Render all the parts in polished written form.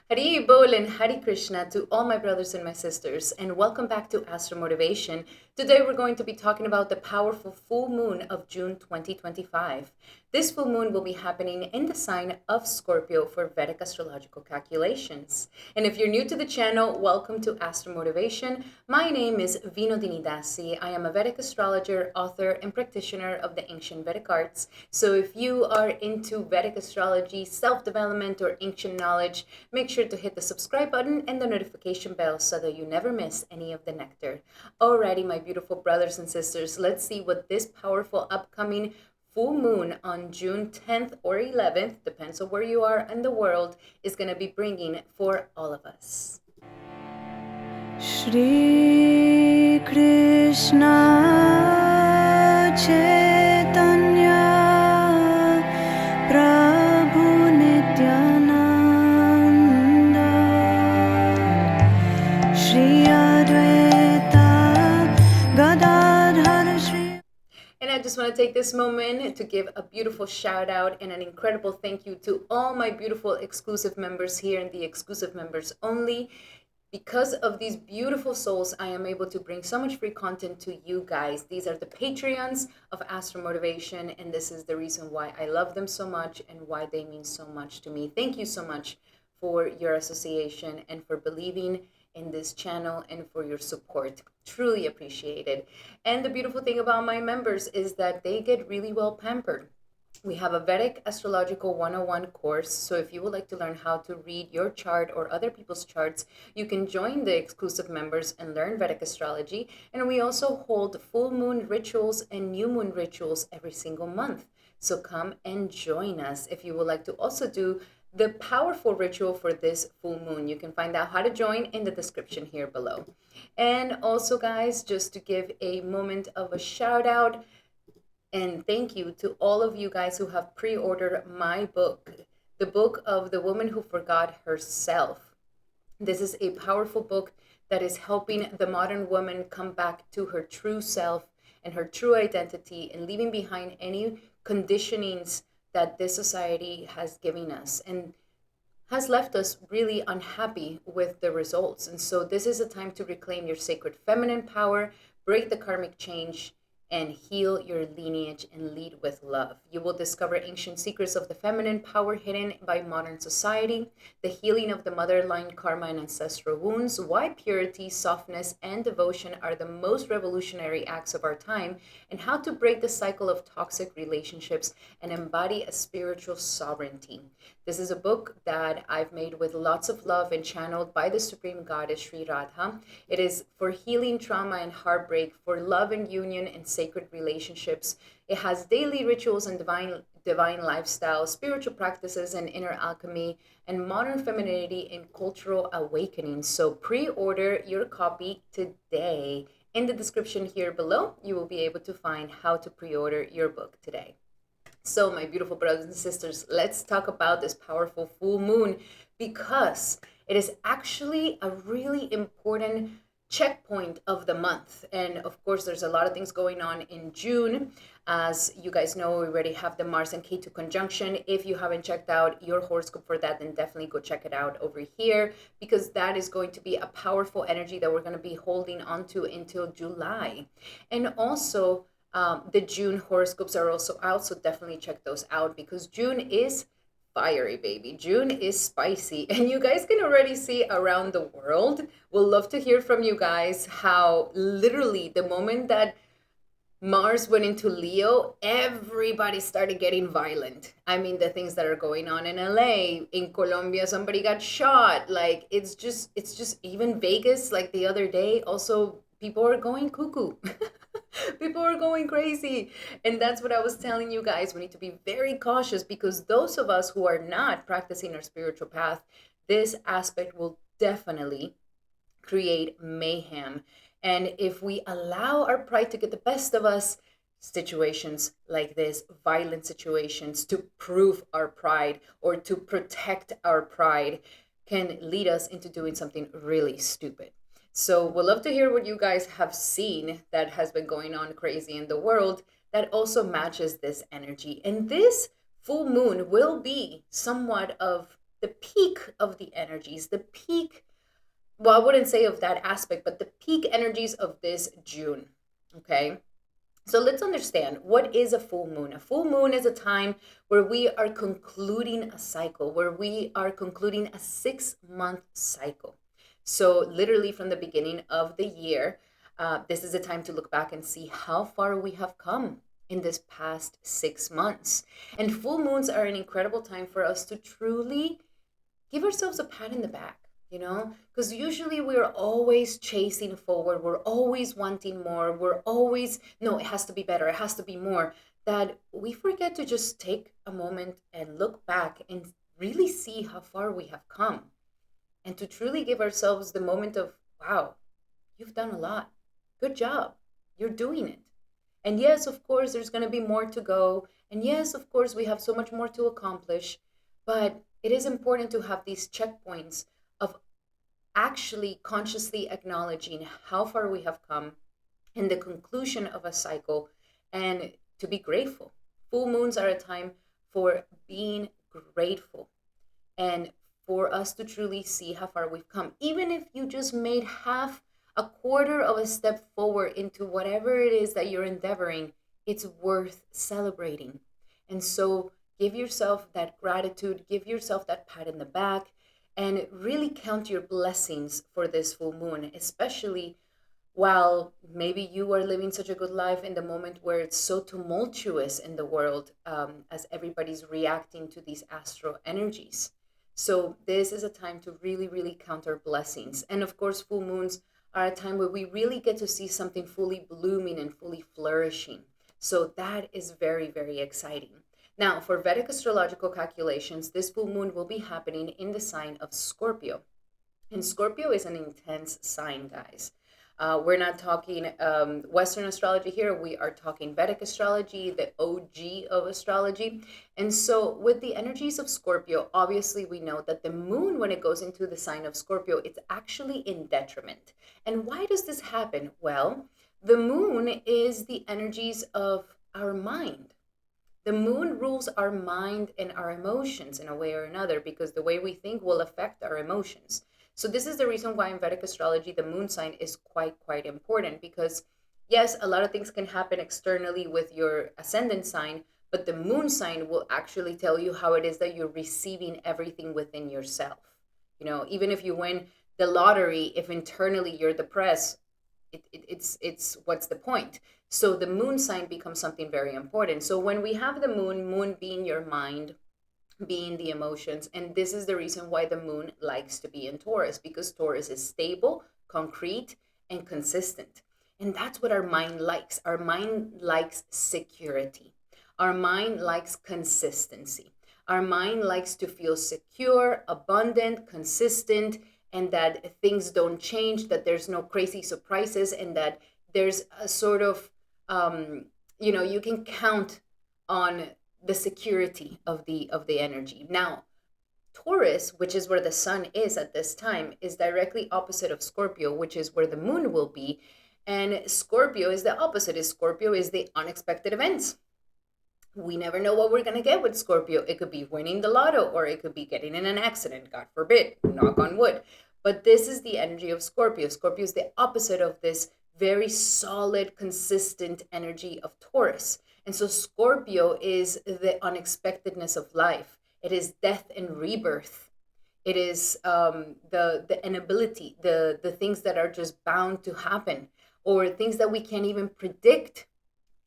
Hari Bol and Hari Krishna to all my brothers and my sisters, and welcome back to Astro Motivation. Today we're going to be talking about the powerful full moon of June 2025. This full moon will be happening in the sign of Scorpio for Vedic astrological calculations. And if you're new to the channel, welcome to Astro Motivation. My name is Vinodini Dasi. I am a Vedic astrologer, author, and practitioner of the ancient Vedic arts. So if you are into Vedic astrology, self-development, or ancient knowledge, make sure to hit the subscribe button and the notification bell so that you never miss any of the nectar. Alrighty, my beautiful brothers and sisters, let's see what this powerful upcoming full moon on June 10th or 11th, depends on where you are in the world, is going to be bringing for all of us. Shri Krishna Chaitanya Prabhu Nityananda Shri Advaita Gadadhar Shri. And I just want to take this moment to give a beautiful shout out and an incredible thank you to all my beautiful exclusive members here in the exclusive members only. Because of these beautiful souls, I am able to bring so much free content to you guys. These are the Patreons of Astro Motivation, and this is the reason why I love them so much and why they mean so much to me. Thank you so much for your association and for believing in this channel and for your support. Truly appreciated. And the beautiful thing about my members is that they get really well pampered. We have a Vedic Astrological 101 course, so if you would like to learn how to read your chart or other people's charts, you can join the exclusive members and learn Vedic astrology. And we also hold full moon rituals and new moon rituals every single month. So come and join us if you would like to also do the powerful ritual for this full moon. You can find out how to join in the description here below. And also, guys, just to give a moment of a shout out, and thank you to all of you guys who have pre-ordered my book, the book of the woman who forgot herself. This is a powerful book that is helping the modern woman come back to her true self and her true identity and leaving behind any conditionings that this society has given us and has left us really unhappy with the results. And so this is a time to reclaim your sacred feminine power, break the karmic change, and heal your lineage and lead with love. You will discover ancient secrets of the feminine power hidden by modern society, the healing of the motherline karma and ancestral wounds, why purity, softness, and devotion are the most revolutionary acts of our time, and how to break the cycle of toxic relationships and embody a spiritual sovereignty. This is a book that I've made with lots of love and channeled by the Supreme Goddess Sri Radha. It is for healing trauma and heartbreak, for love and union and sacred relationships. It has daily rituals and divine lifestyle, spiritual practices and inner alchemy, and modern femininity and cultural awakening. So pre-order your copy today. In the description here below, you will be able to find how to pre-order your book today. So, my beautiful brothers and sisters, let's talk about this powerful full moon because it is actually a really important checkpoint of the month. And of course, there's a lot of things going on in June. As you guys know, we already have the Mars and Ketu conjunction. If you haven't checked out your horoscope for that, then definitely go check it out over here because that is going to be a powerful energy that we're going to be holding on to until July. And also, the June horoscopes are also definitely check those out because June is fiery, baby. June is spicy, and you guys can already see around the world. We'll love to hear from you guys how literally the moment that Mars went into Leo, everybody started getting violent. I mean, the things that are going on in LA, in Colombia, somebody got shot. Like it's just even Vegas, like the other day, also people are going cuckoo. People are going crazy. And that's what I was telling you guys. We need to be very cautious because those of us who are not practicing our spiritual path, this aspect will definitely create mayhem. And if we allow our pride to get the best of us, situations like this, violent situations to prove our pride or to protect our pride, can lead us into doing something really stupid. So we'd love to hear what you guys have seen that has been going on crazy in the world that also matches this energy. And this full moon will be somewhat of the peak of the energies, the peak, well, I wouldn't say of that aspect, but the peak energies of this June. Okay. So let's understand, what is a full moon? A full moon is a time where we are concluding a cycle, where we are concluding a 6-month cycle. So literally from the beginning of the year, this is a time to look back and see how far we have come in this past 6 months. And full moons are an incredible time for us to truly give ourselves a pat in the back, because usually we're always chasing forward. We're always wanting more. We're always, no, it has to be better. It has to be more. That we forget to just take a moment and look back and really see how far we have come. And to truly give ourselves the moment of, wow, you've done a lot. Good job. You're doing it. And yes, of course, there's going to be more to go. And yes, of course, we have so much more to accomplish. But it is important to have these checkpoints of actually consciously acknowledging how far we have come in the conclusion of a cycle, and to be grateful. Full moons are a time for being grateful and for us to truly see how far we've come. Even if you just made half a quarter of a step forward into whatever it is that you're endeavoring, it's worth celebrating. And so give yourself that gratitude, give yourself that pat in the back, and really count your blessings for this full moon, especially while maybe you are living such a good life in the moment where it's so tumultuous in the world, as everybody's reacting to these astro energies. So this is a time to really, really count our blessings. And of course, full moons are a time where we really get to see something fully blooming and fully flourishing. So that is very, very exciting. Now, for Vedic astrological calculations, this full moon will be happening in the sign of Scorpio. And Scorpio is an intense sign, guys. We're not talking Western astrology here. We are talking Vedic astrology, the OG of astrology. And so with the energies of Scorpio, obviously we know that the moon, when it goes into the sign of Scorpio, it's actually in detriment. And why does this happen? Well, the moon is the energies of our mind. The moon rules our mind and our emotions in a way or another, because the way we think will affect our emotions. So this is the reason why in Vedic astrology, the moon sign is quite important, because yes, a lot of things can happen externally with your ascendant sign, but the moon sign will actually tell you how it is that you're receiving everything within yourself. Even if you win the lottery, if internally you're depressed, it's what's the point? So the moon sign becomes something very important. So when we have the moon being your mind, being the emotions, and this is the reason why the moon likes to be in Taurus, because Taurus is stable, concrete, and consistent. And that's what our mind likes. Our mind likes security. Our mind likes consistency. Our mind likes to feel secure, abundant, consistent, and that things don't change, that there's no crazy surprises, and that there's a sort of, you can count on the security of the energy. Now, Taurus, which is where the sun is at this time, is directly opposite of Scorpio, which is where the moon will be. And Scorpio is the opposite. Scorpio is the unexpected events. We never know what we're going to get with Scorpio. It could be winning the lotto, or it could be getting in an accident, God forbid, knock on wood. But this is the energy of Scorpio. Scorpio is the opposite of this very solid, consistent energy of Taurus. And so Scorpio is the unexpectedness of life. It is death and rebirth. It is the inability, the things that are just bound to happen, or things that we can't even predict.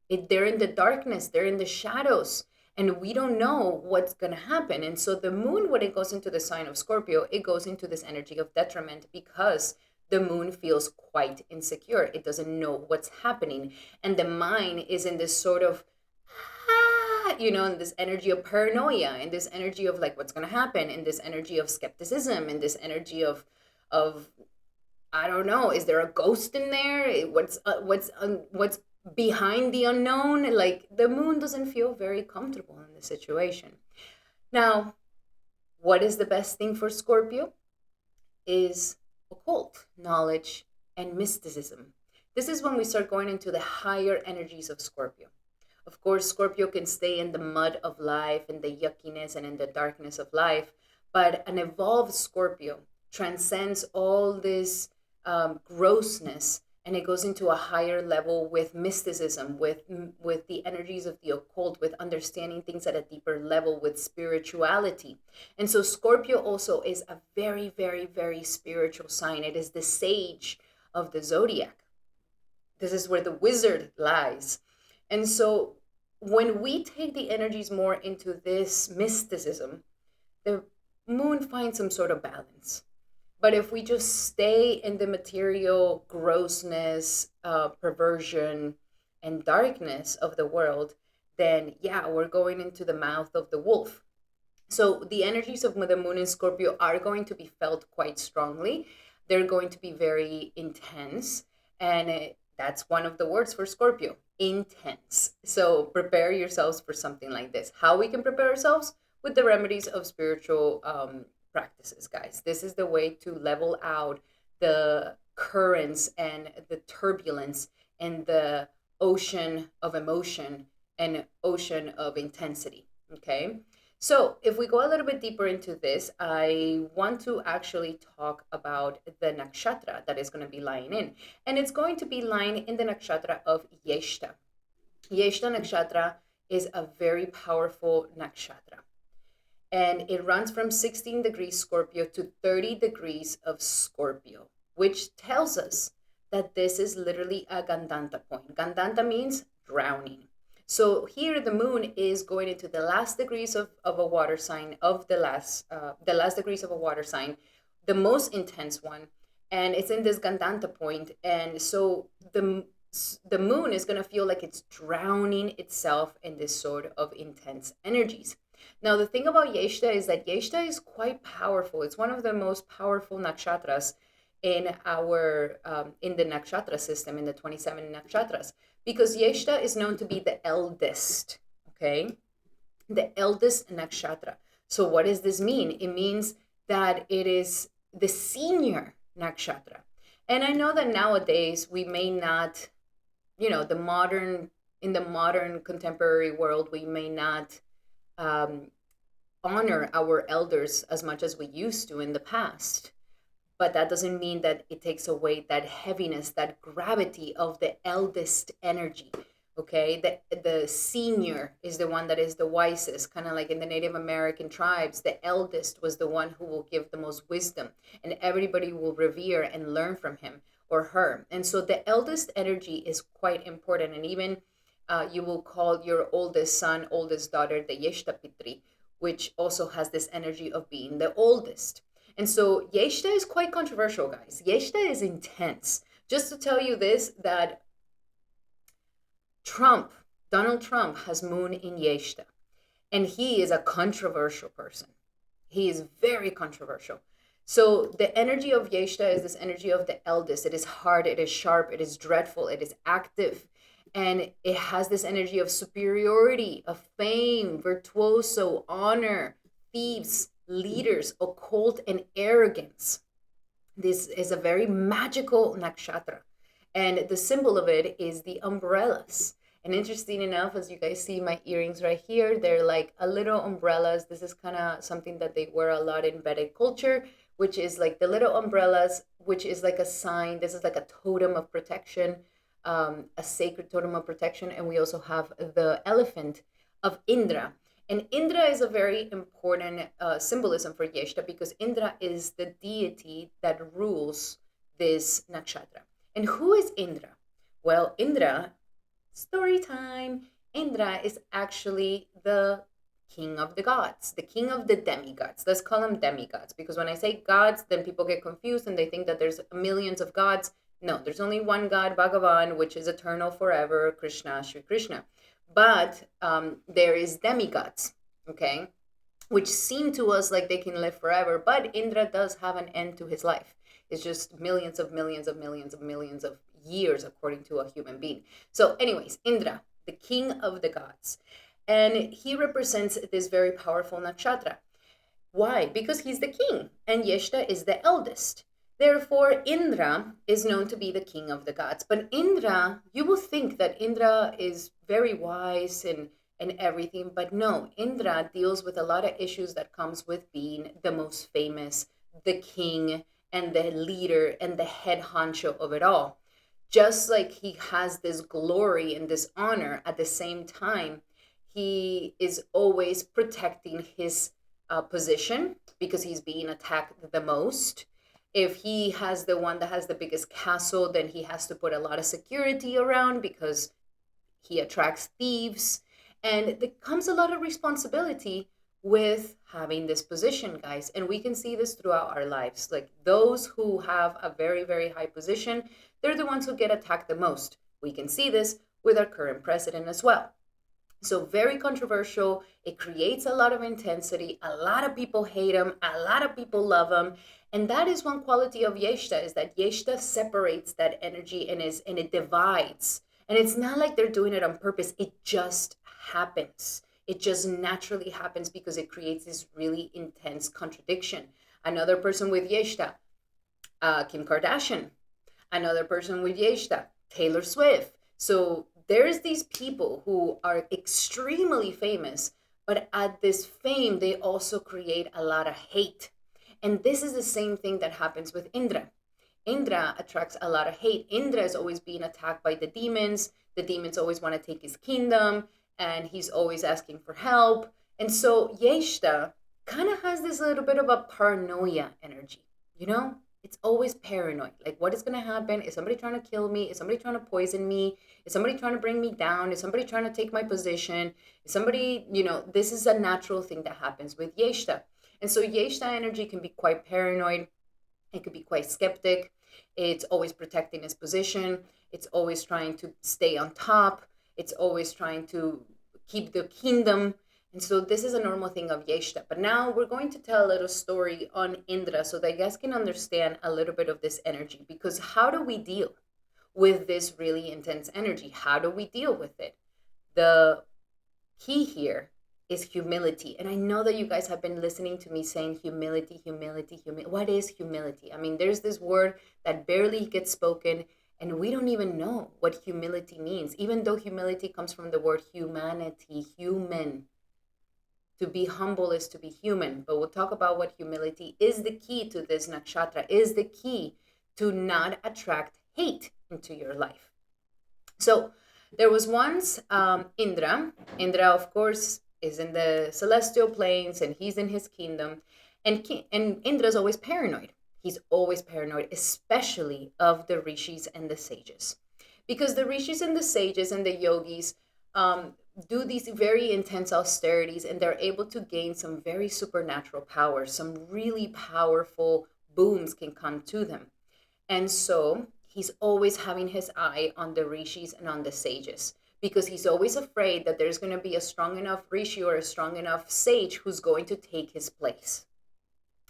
They're in the darkness, they're in the shadows, and we don't know what's going to happen. And so the moon, when it goes into the sign of Scorpio, it goes into this energy of detriment, because the moon feels quite insecure. It doesn't know what's happening. And the mind is in this sort of, in this energy of paranoia, in this energy of like, what's going to happen, in this energy of skepticism, in this energy of I don't know, is there a ghost in there? What's behind the unknown? Like, the moon doesn't feel very comfortable in the situation. Now, what is the best thing for Scorpio? Is occult knowledge and mysticism. This is when we start going into the higher energies of Scorpio. Of course, Scorpio can stay in the mud of life, in the yuckiness and in the darkness of life, But an evolved Scorpio transcends all this grossness, and it goes into a higher level with mysticism, with the energies of the occult, with understanding things at a deeper level, with spirituality. And so Scorpio also is a very, very, very spiritual sign. It is the sage of the zodiac. This is where the wizard lies. And so when we take the energies more into this mysticism, the moon finds some sort of balance. But if we just stay in the material grossness, perversion, and darkness of the world, then yeah, we're going into the mouth of the wolf. So the energies of the moon in Scorpio are going to be felt quite strongly. They're going to be very intense. And that's one of the words for Scorpio, intense. So prepare yourselves for something like this. How we can prepare ourselves? With the remedies of spiritual practices, guys. This is the way to level out the currents and the turbulence and the ocean of emotion and ocean of intensity. Okay. So if we go a little bit deeper into this, I want to actually talk about the nakshatra that is going to be lying in. And it's going to be lying in the nakshatra of Jyeshta. Jyeshta Nakshatra is a very powerful nakshatra. And it runs from 16 degrees Scorpio to 30 degrees of Scorpio, which tells us that this is literally a Gandanta point. Gandanta means drowning. So here the moon is going into the last degrees of a water sign, of the last degrees of a water sign, the most intense one, and it's in this Gandanta point. And so the moon is going to feel like it's drowning itself in this sort of intense energies. Now, the thing about Jyeshta is that Jyeshta is quite powerful. It's one of the most powerful nakshatras in our in the nakshatra system, in the 27 nakshatras, because Jyeshta is known to be the eldest, okay? The eldest nakshatra. So what does this mean? It means that it is the senior nakshatra. And I know that nowadays we may not, in the modern contemporary world, we may not honor our elders as much as we used to in the past. But that doesn't mean that it takes away that heaviness, that gravity of the eldest energy. Okay, the senior is the one that is the wisest, kind of like in the Native American tribes. The eldest was the one who will give the most wisdom, and everybody will revere and learn from him or her. And so the eldest energy is quite important. And even you will call your oldest son, oldest daughter, the Jyeshta Pitri, which also has this energy of being the oldest. And so Jyeshta is quite controversial, guys. Jyeshta is intense. Just to tell you this, that Donald Trump has moon in Jyeshta, and he is a controversial person. He is very controversial. So the energy of Jyeshta is this energy of the eldest. It is hard, it is sharp, it is dreadful, it is active. And it has this energy of superiority, of fame, virtuoso, honor, thieves, leaders, occult, and arrogance. This is a very magical nakshatra. And the symbol of it is the umbrellas. And interesting enough, as you guys see my earrings right here, they're like a little umbrellas. This is kind of something that they wear a lot in Vedic culture, which is like the little umbrellas, which is like a sign. This is like a totem of protection, a sacred totem of protection. And we also have the elephant of Indra. And Indra is a very important symbolism for Jyeshta, because Indra is the deity that rules this nakshatra. And who is Indra? Well, Indra, story time. Indra is actually the king of the gods, the king of the demigods. Let's call them demigods, because when I say gods, then people get confused and they think that there's millions of gods. No, there's only one God, Bhagavan, which is eternal forever, Krishna, Sri Krishna. But there is demigods, okay, which seem to us like they can live forever. But Indra does have an end to his life. It's just millions of millions of millions of millions of years, according to a human being. So anyways, Indra, the king of the gods. And he represents this very powerful nakshatra. Why? Because he's the king, and Jyeshta is the eldest. Therefore, Indra is known to be the king of the gods. But Indra, you will think that Indra is very wise and and everything. But no, Indra deals with a lot of issues that comes with being the most famous, the king, and the leader and the head honcho of it all. Just like he has this glory and this honor, at the same time, he is always protecting his position because he's being attacked the most. If he has the one that has the biggest castle, then he has to put a lot of security around because he attracts thieves. And there comes a lot of responsibility with having this position, guys. And we can see this throughout our lives. Like those who have a very, very high position, they're the ones who get attacked the most. We can see this with our current president as well. So very controversial. It creates a lot of intensity. A lot of people hate him. A lot of people love him. And that is one quality of Jyeshta, is that Jyeshta separates that energy and it divides. And it's not like they're doing it on purpose. It just happens. It just naturally happens because it creates this really intense contradiction. Another person with Jyeshta, Kim Kardashian. Another person with Jyeshta, Taylor Swift. So there's these people who are extremely famous, but at this fame, they also create a lot of hate. And this is the same thing that happens with Indra. Indra attracts a lot of hate. Indra is always being attacked by the demons. The demons always want to take his kingdom, and he's always asking for help. And so Jyeshta kind of has this little bit of a paranoia energy, you know? It's always paranoid. Like, what is going to happen? Is somebody trying to kill me? Is somebody trying to poison me? Is somebody trying to bring me down? Is somebody trying to take my position? Is somebody, this is a natural thing that happens with Jyeshta. And so Jyeshta energy can be quite paranoid. It could be quite skeptic. It's always protecting its position. It's always trying to stay on top. It's always trying to keep the kingdom. And so this is a normal thing of Jyeshta. But now we're going to tell a little story on Indra so that you guys can understand a little bit of this energy. Because how do we deal with this really intense energy? How do we deal with it? The key here is humility. And I know that you guys have been listening to me saying humility, humility, humility. What is humility? I mean, there's this word that barely gets spoken, and we don't even know what humility means, even though humility comes from the word humanity, human. To be humble is to be human. But we'll talk about what humility is. The key to this nakshatra, is the key to not attract hate into your life. So there was once Indra. Indra, of course, is in the celestial planes, and he's in his kingdom. And Indra's always paranoid. He's always paranoid, especially of the rishis and the sages. Because the rishis and the sages and the yogis do these very intense austerities, and they're able to gain some very supernatural powers. Some really powerful booms can come to them. And so he's always having his eye on the rishis and on the sages, because he's always afraid that there's going to be a strong enough rishi or a strong enough sage who's going to take his place.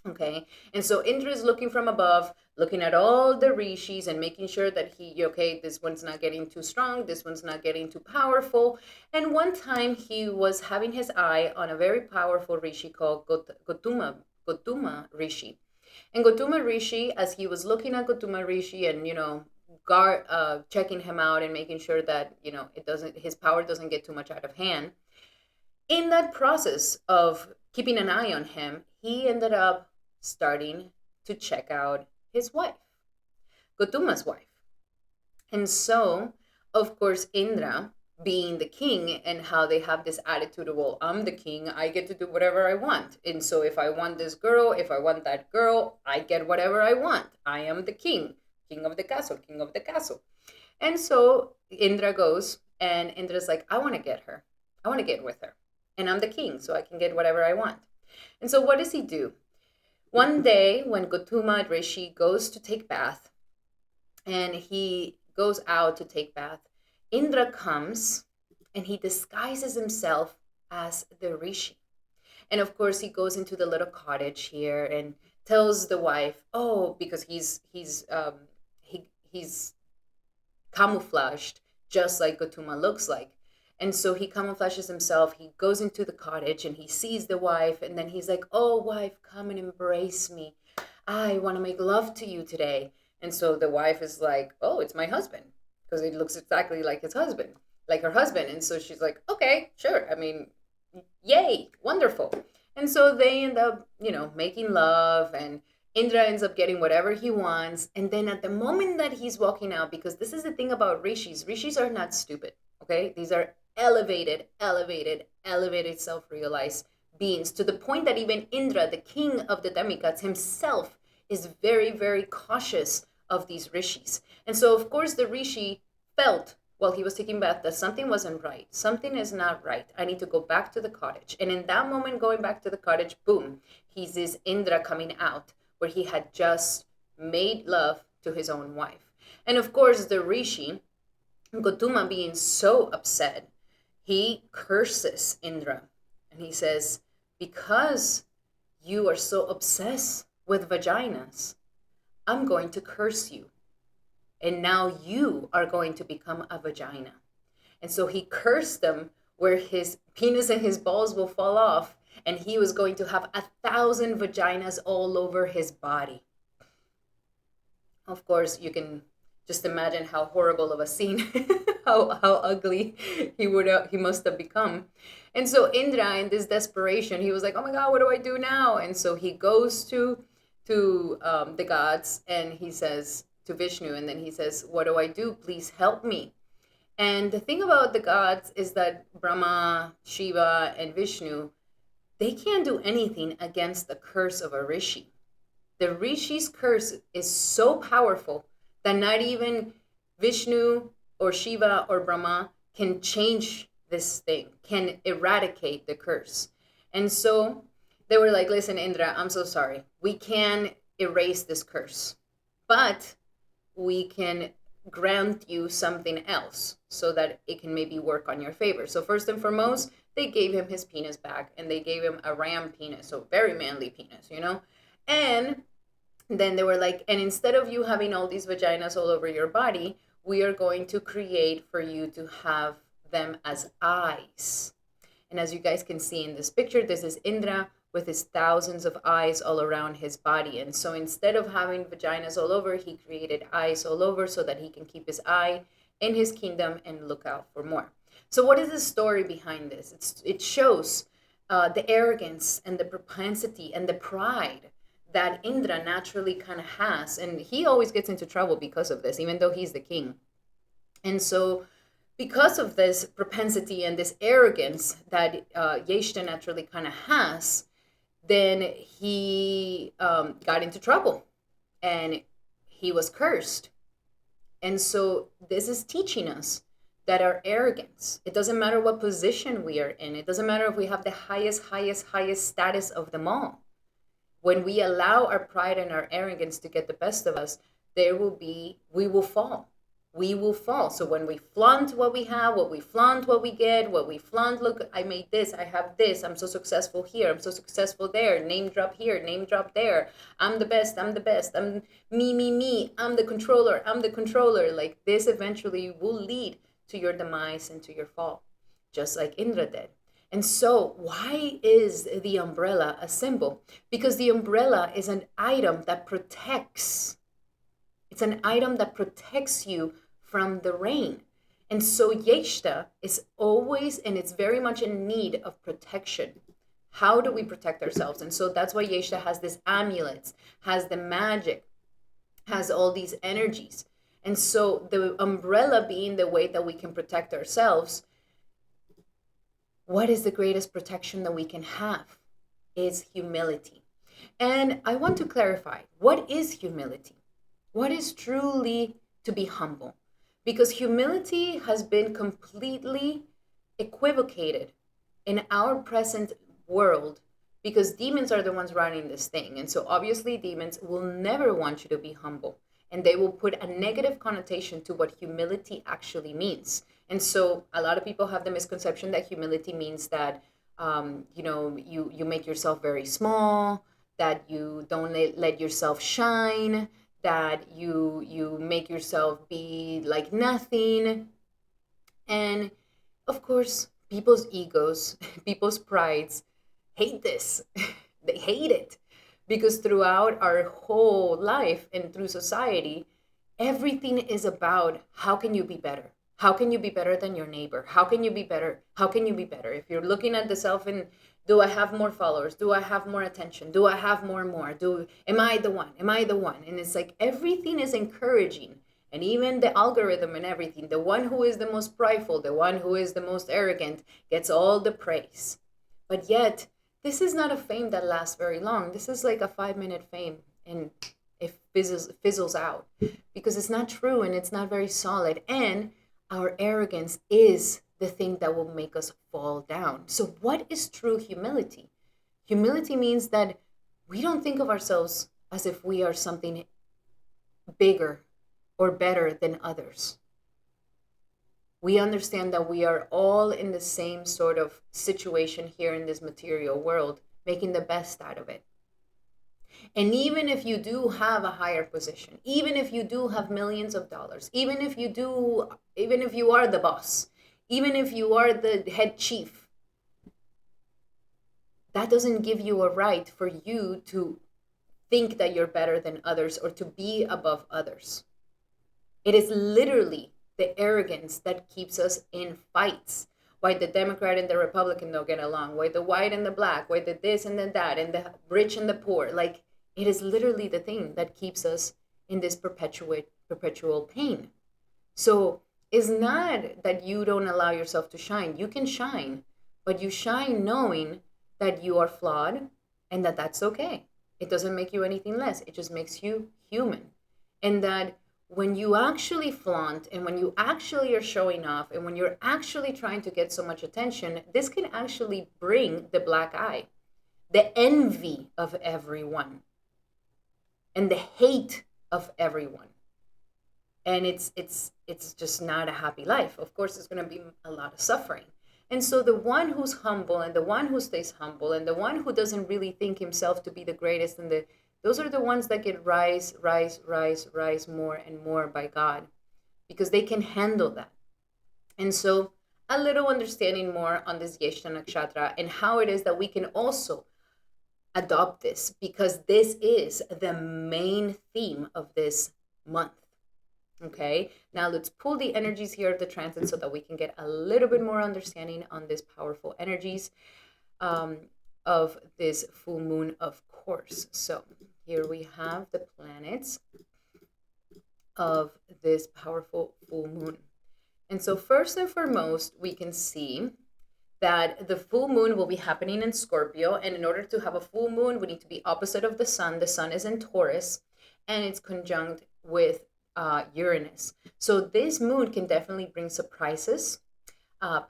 Okay, and so Indra is looking from above, looking at all the rishis and making sure that this one's not getting too strong, this one's not getting too powerful. And one time he was having his eye on a very powerful rishi called Gotama Rishi. And Gotama Rishi, as he was looking at Gotama Rishi and, checking him out and making sure that, his power doesn't get too much out of hand. In that process of keeping an eye on him, he ended up starting to check out his wife, Gotama's wife. And so, of course, Indra, being the king, and how they have this attitude of, well, I'm the king, I get to do whatever I want. And so if I want this girl, if I want that girl, I get whatever I want. I am the king of the castle, king of the castle. And so Indra goes, and Indra's like, I want to get her. I want to get with her. And I'm the king, so I can get whatever I want. And so what does he do? One day when Gotama Rishi goes to take bath, and he goes out to take bath, Indra comes and he disguises himself as the Rishi. And of course he goes into the little cottage here and tells the wife, because he's camouflaged just like Gotama looks like. And so he camouflages himself. He goes into the cottage and he sees the wife. And then he's like, oh, wife, come and embrace me. I want to make love to you today. And so the wife is like, oh, it's my husband. Because it looks exactly like his husband. like her husband. And so she's like, okay, sure. I mean, yay, wonderful. And so they end up, making love, and Indra ends up getting whatever he wants. And then at the moment that he's walking out, because this is the thing about rishis are not stupid, okay? These are elevated, self-realized beings, to the point that even Indra, the king of the demigods himself, is very, very cautious of these rishis. And so, of course, the rishi felt while he was taking bath that something wasn't right. Something is not right. I need to go back to the cottage. And in that moment, going back to the cottage, boom, he sees Indra coming out, where he had just made love to his own wife. And of course, the rishi, Gotama, being so upset, he curses Indra. And he says, because you are so obsessed with vaginas, I'm going to curse you. And now you are going to become a vagina. And so he cursed them, where his penis and his balls will fall off, and he was going to have 1,000 vaginas all over his body. Of course, you can just imagine how horrible of a scene, how ugly he must have become. And so Indra, in this desperation, he was like, oh my God, what do I do now? And so he goes to the gods, and he says to Vishnu, and then he says, what do I do? Please help me. And the thing about the gods is that Brahma, Shiva, and Vishnu, they can't do anything against the curse of a rishi. The rishi's curse is so powerful that not even Vishnu or Shiva or Brahma can change this thing, can eradicate the curse. And so they were like, listen, Indra, I'm so sorry. We can erase this curse, but we can grant you something else so that it can maybe work on your favor. So first and foremost, they gave him his penis back, and they gave him a ram penis, so very manly penis, And then they were like, and instead of you having all these vaginas all over your body, we are going to create for you to have them as eyes. And as you guys can see in this picture, this is Indra with his thousands of eyes all around his body. And so instead of having vaginas all over, he created eyes all over so that he can keep his eye in his kingdom and look out for more. So what is the story behind this? It shows the arrogance and the propensity and the pride that Indra naturally kind of has. And he always gets into trouble because of this, even though he's the king. And so because of this propensity and this arrogance that Jyeshta naturally kind of has, then he got into trouble, and he was cursed. And so this is teaching us that our arrogance, it doesn't matter what position we are in, it doesn't matter if we have the highest status of them all. When we allow our pride and our arrogance to get the best of us, we will fall. We will fall. So when we flaunt what we have, what we get, look, I made this, I have this, I'm so successful here, I'm so successful there, name drop here, name drop there, I'm the best, I'm me, I'm the controller. Like, this eventually will lead to your demise and to your fall, just like Indra did. And so why is the umbrella a symbol? Because the umbrella is an item that protects. It's an item that protects you from the rain. And so Jyeshta is always, and it's very much in need of protection. How do we protect ourselves? And so that's why Jyeshta has this amulets, has the magic, has all these energies. And so the umbrella being the way that we can protect ourselves, what is the greatest protection that we can have? Is humility. And I want to clarify, what is humility? What is truly to be humble? Because humility has been completely equivocated in our present world, because demons are the ones running this thing. And so obviously demons will never want you to be humble, and they will put a negative connotation to what humility actually means. And so a lot of people have the misconception that humility means that, you make yourself very small, that you don't let yourself shine, that you make yourself be like nothing. And of course, people's egos, people's prides hate this. They hate it, because throughout our whole life and through society, everything is about how can you be better? How can you be better than your neighbor? How can you be better? How can you be better? If you're looking at the self and, do I have more followers? Do I have more attention? Do I have more and more? Am I the one? Am I the one? And it's like everything is encouraging. And even the algorithm and everything, the one who is the most prideful, the one who is the most arrogant gets all the praise. But yet, this is not a fame that lasts very long. This is like a 5-minute fame, and it fizzles out because it's not true and it's not very solid. And our arrogance is the thing that will make us fall down. So, what is true humility? Humility means that we don't think of ourselves as if we are something bigger or better than others. We understand that we are all in the same sort of situation here in this material world, making the best out of it. And even if you do have a higher position, even if you do have millions of dollars, even if you are the boss, even if you are the head chief, that doesn't give you a right for you to think that you're better than others or to be above others. It is literally the arrogance that keeps us in fights. Why the Democrat and the Republican don't get along, why the white and the black, why the this and the that, and the rich and the poor. Like, it is literally the thing that keeps us in this perpetual pain. So it's not that you don't allow yourself to shine. You can shine, but you shine knowing that you are flawed and that that's okay. It doesn't make you anything less. It just makes you human. And that when you actually flaunt and when you actually are showing off and when you're actually trying to get so much attention, this can actually bring the black eye, the envy of everyone, and the hate of everyone. And it's just not a happy life. Of course, it's going to be a lot of suffering. And so the one who's humble and the one who stays humble and the one who doesn't really think himself to be the greatest and those are the ones that get rise more and more by God, because they can handle that. And so a little understanding more on this Jyeshta Nakshatra and how it is that we can also adopt this, because this is the main theme of this month. Okay, now let's pull the energies here of the transit so that we can get a little bit more understanding on these powerful energies of this full moon, of course. So here we have the planets of this powerful full moon. And so first and foremost, we can see that the full moon will be happening in Scorpio. And in order to have a full moon, we need to be opposite of the sun. The sun is in Taurus and it's conjunct with Uranus. So this moon can definitely bring surprises,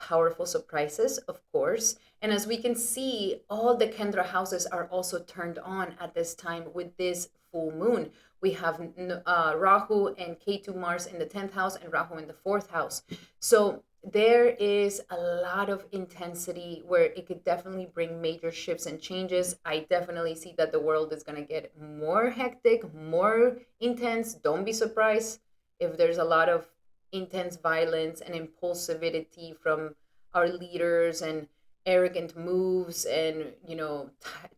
powerful surprises, of course. And as we can see, all the Kendra houses are also turned on at this time with this full moon. We have Rahu and Ketu Mars in the 10th house and Rahu in the 4th house. So there is a lot of intensity where it could definitely bring major shifts and changes. I definitely see that the world is going to get more hectic, more intense. Don't be surprised if there's a lot of intense violence and impulsivity from our leaders and arrogant moves and,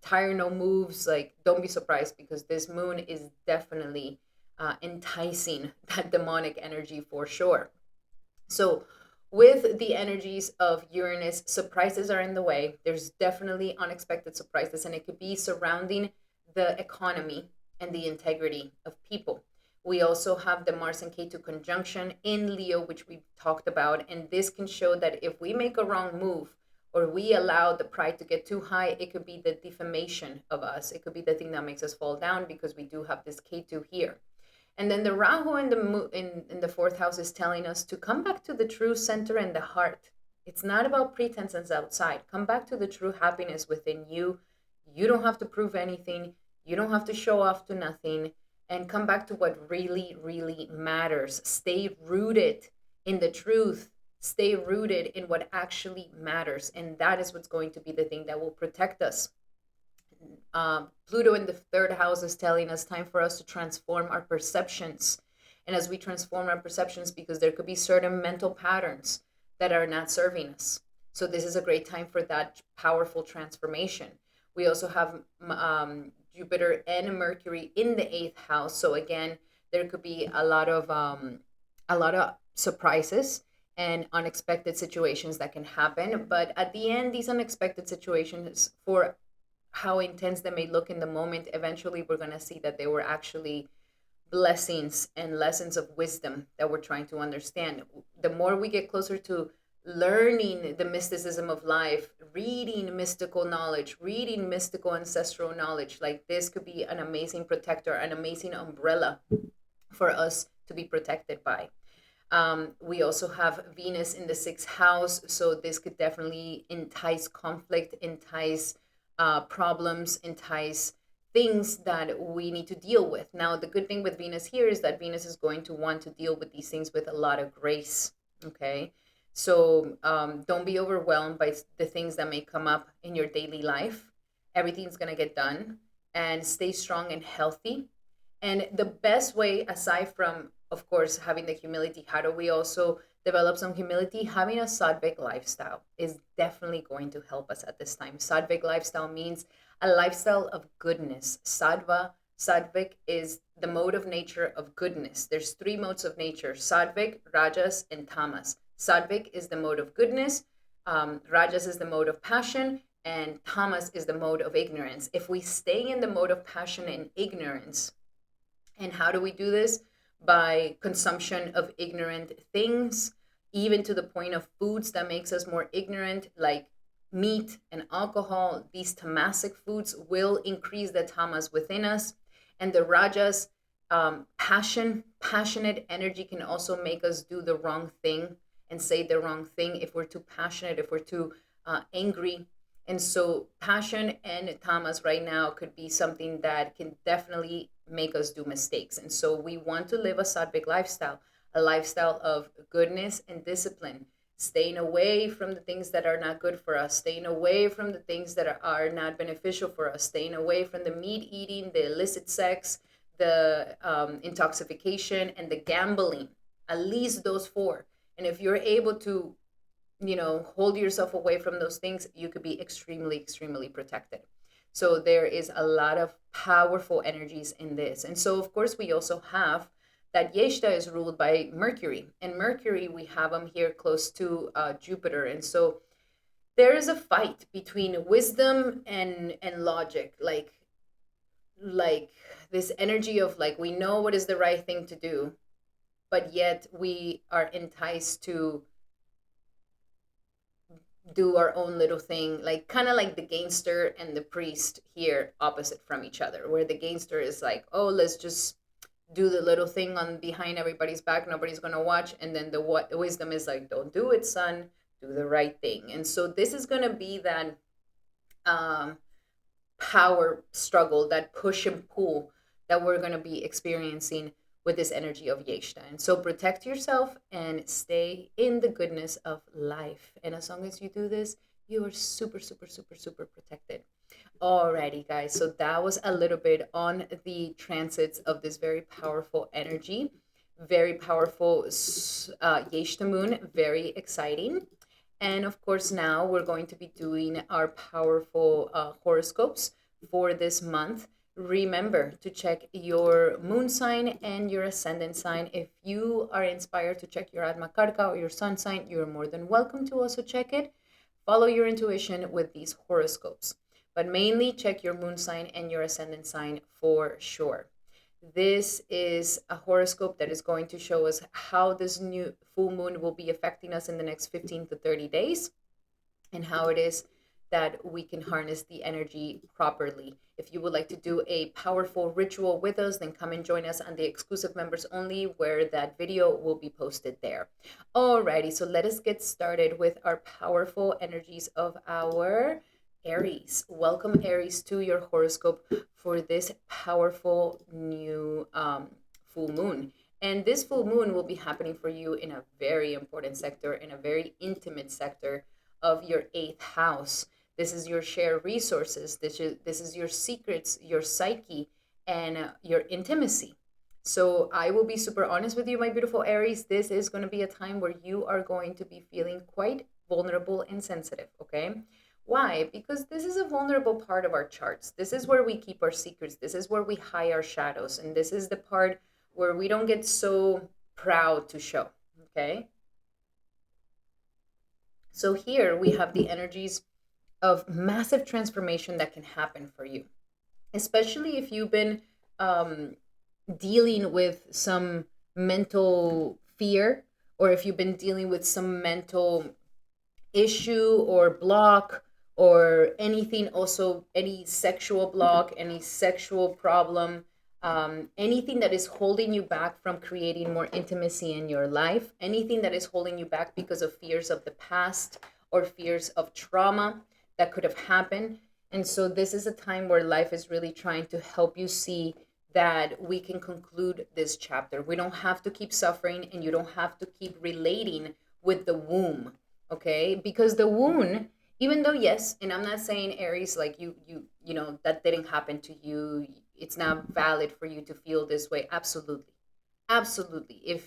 tyranno moves. Like, don't be surprised, because this moon is definitely enticing that demonic energy for sure. So with the energies of Uranus, surprises are in the way. There's definitely unexpected surprises, and it could be surrounding the economy and the integrity of people. We also have the Mars and Ketu conjunction in Leo, which we talked about, and this can show that if we make a wrong move or we allow the pride to get too high, it could be the defamation of us. It could be the thing that makes us fall down, because we do have this Ketu here. And then the Rahu in the 4th house is telling us to come back to the true center and the heart. It's not about pretenses outside. Come back to the true happiness within you. You don't have to prove anything. You don't have to show off to nothing. And come back to what really, really matters. Stay rooted in the truth. Stay rooted in what actually matters. And that is what's going to be the thing that will protect us. Pluto in the 3rd house is telling us time for us to transform our perceptions. And as we transform our perceptions, because there could be certain mental patterns that are not serving us. So this is a great time for that powerful transformation. We also have Jupiter and Mercury in the 8th house. So again, there could be a lot of surprises. and unexpected situations that can happen. But at the end, these unexpected situations, for how intense they may look in the moment, eventually we're going to see that they were actually blessings and lessons of wisdom that we're trying to understand. The more we get closer to learning the mysticism of life, reading mystical knowledge, reading mystical ancestral knowledge, like this could be an amazing protector, an amazing umbrella for us to be protected by. We also have Venus in the sixth house, so this could definitely entice conflict, entice problems, entice things that we need to deal with. Now, the good thing with Venus here is that Venus is going to want to deal with these things with a lot of grace. Okay, so don't be overwhelmed by the things that may come up in your daily life. Everything's gonna get done, and stay strong and healthy. And the best way, aside from, of course, having the humility, how do we also develop some humility? Having a Sattvic lifestyle is definitely going to help us at this time. Sattvic lifestyle means a lifestyle of goodness. Sattvic is the mode of nature of goodness. There's three modes of nature: Sattvic, Rajas, and Tamas. Sattvic is the mode of goodness, Rajas is the mode of passion, and Tamas is the mode of ignorance. If we stay in the mode of passion and ignorance, and how do we do this? By consumption of ignorant things, even to the point of foods that makes us more ignorant, like meat and alcohol. These tamasic foods will increase the tamas within us. And the rajas, passionate energy can also make us do the wrong thing and say the wrong thing if we're too passionate, if we're too angry. And so passion and tamas right now could be something that can definitely make us do mistakes. And so we want to live a sattvic lifestyle, a lifestyle of goodness and discipline, staying away from the things that are not good for us, staying away from the things that are not beneficial for us, staying away from the meat eating, the illicit sex, the intoxication, and the gambling. At least those four. And if you're able to hold yourself away from those things, you could be extremely protected. So there is a lot of powerful energies in this. And so, of course, we also have that Jyeshta is ruled by Mercury. And Mercury, we have him here close to Jupiter. And so there is a fight between wisdom and logic, like this energy of like, we know what is the right thing to do, but yet we are enticed to do our own little thing, like kind of like the gangster and the priest here opposite from each other, where the gangster is like, oh, let's just do the little thing on behind everybody's back, nobody's gonna watch. And then the wisdom is like, don't do it, son, do the right thing. And so this is gonna be that power struggle, that push and pull that we're gonna be experiencing with this energy of Jyeshta. And so protect yourself and stay in the goodness of life. And as long as you do this, you are super protected. Alrighty, guys. So that was a little bit on the transits of this very powerful energy. Very powerful Jyeshta moon. Very exciting. And of course, now we're going to be doing our powerful horoscopes for this month. Remember to check your moon sign and your ascendant sign. If you are inspired to check your Atma Karka or your sun sign, you're more than welcome to also check it. Follow your intuition with these horoscopes, but mainly check your moon sign and your ascendant sign for sure. This is a horoscope that is going to show us how this new full moon will be affecting us in the next 15 to 30 days and how it is that we can harness the energy properly. If you would like to do a powerful ritual with us, then come and join us on the exclusive members only, where that video will be posted there. Alrighty, so let us get started with our powerful energies of our Aries. Welcome, Aries, to your horoscope for this powerful new full moon. And this full moon will be happening for you in a very important sector, in a very intimate sector of your 8th house. This is your shared resources. This is your secrets, your psyche, and your intimacy. So I will be super honest with you, my beautiful Aries. This is going to be a time where you are going to be feeling quite vulnerable and sensitive, okay? Why? Because this is a vulnerable part of our charts. This is where we keep our secrets. This is where we hide our shadows. And this is the part where we don't get so proud to show, okay? So here we have the energies of massive transformation that can happen for you, especially if you've been um, dealing with some mental fear, or if you've been dealing with some mental issue or block, or anything, also any sexual block, any sexual problem, anything that is holding you back from creating more intimacy in your life, anything that is holding you back because of fears of the past or fears of trauma that could have happened. And so this is a time where life is really trying to help you see that we can conclude this chapter. We don't have to keep suffering, and you don't have to keep relating with the womb, okay? Because the wound, even though, yes, and I'm not saying, Aries, like you know, that didn't happen to you, it's not valid for you to feel this way. Absolutely, absolutely.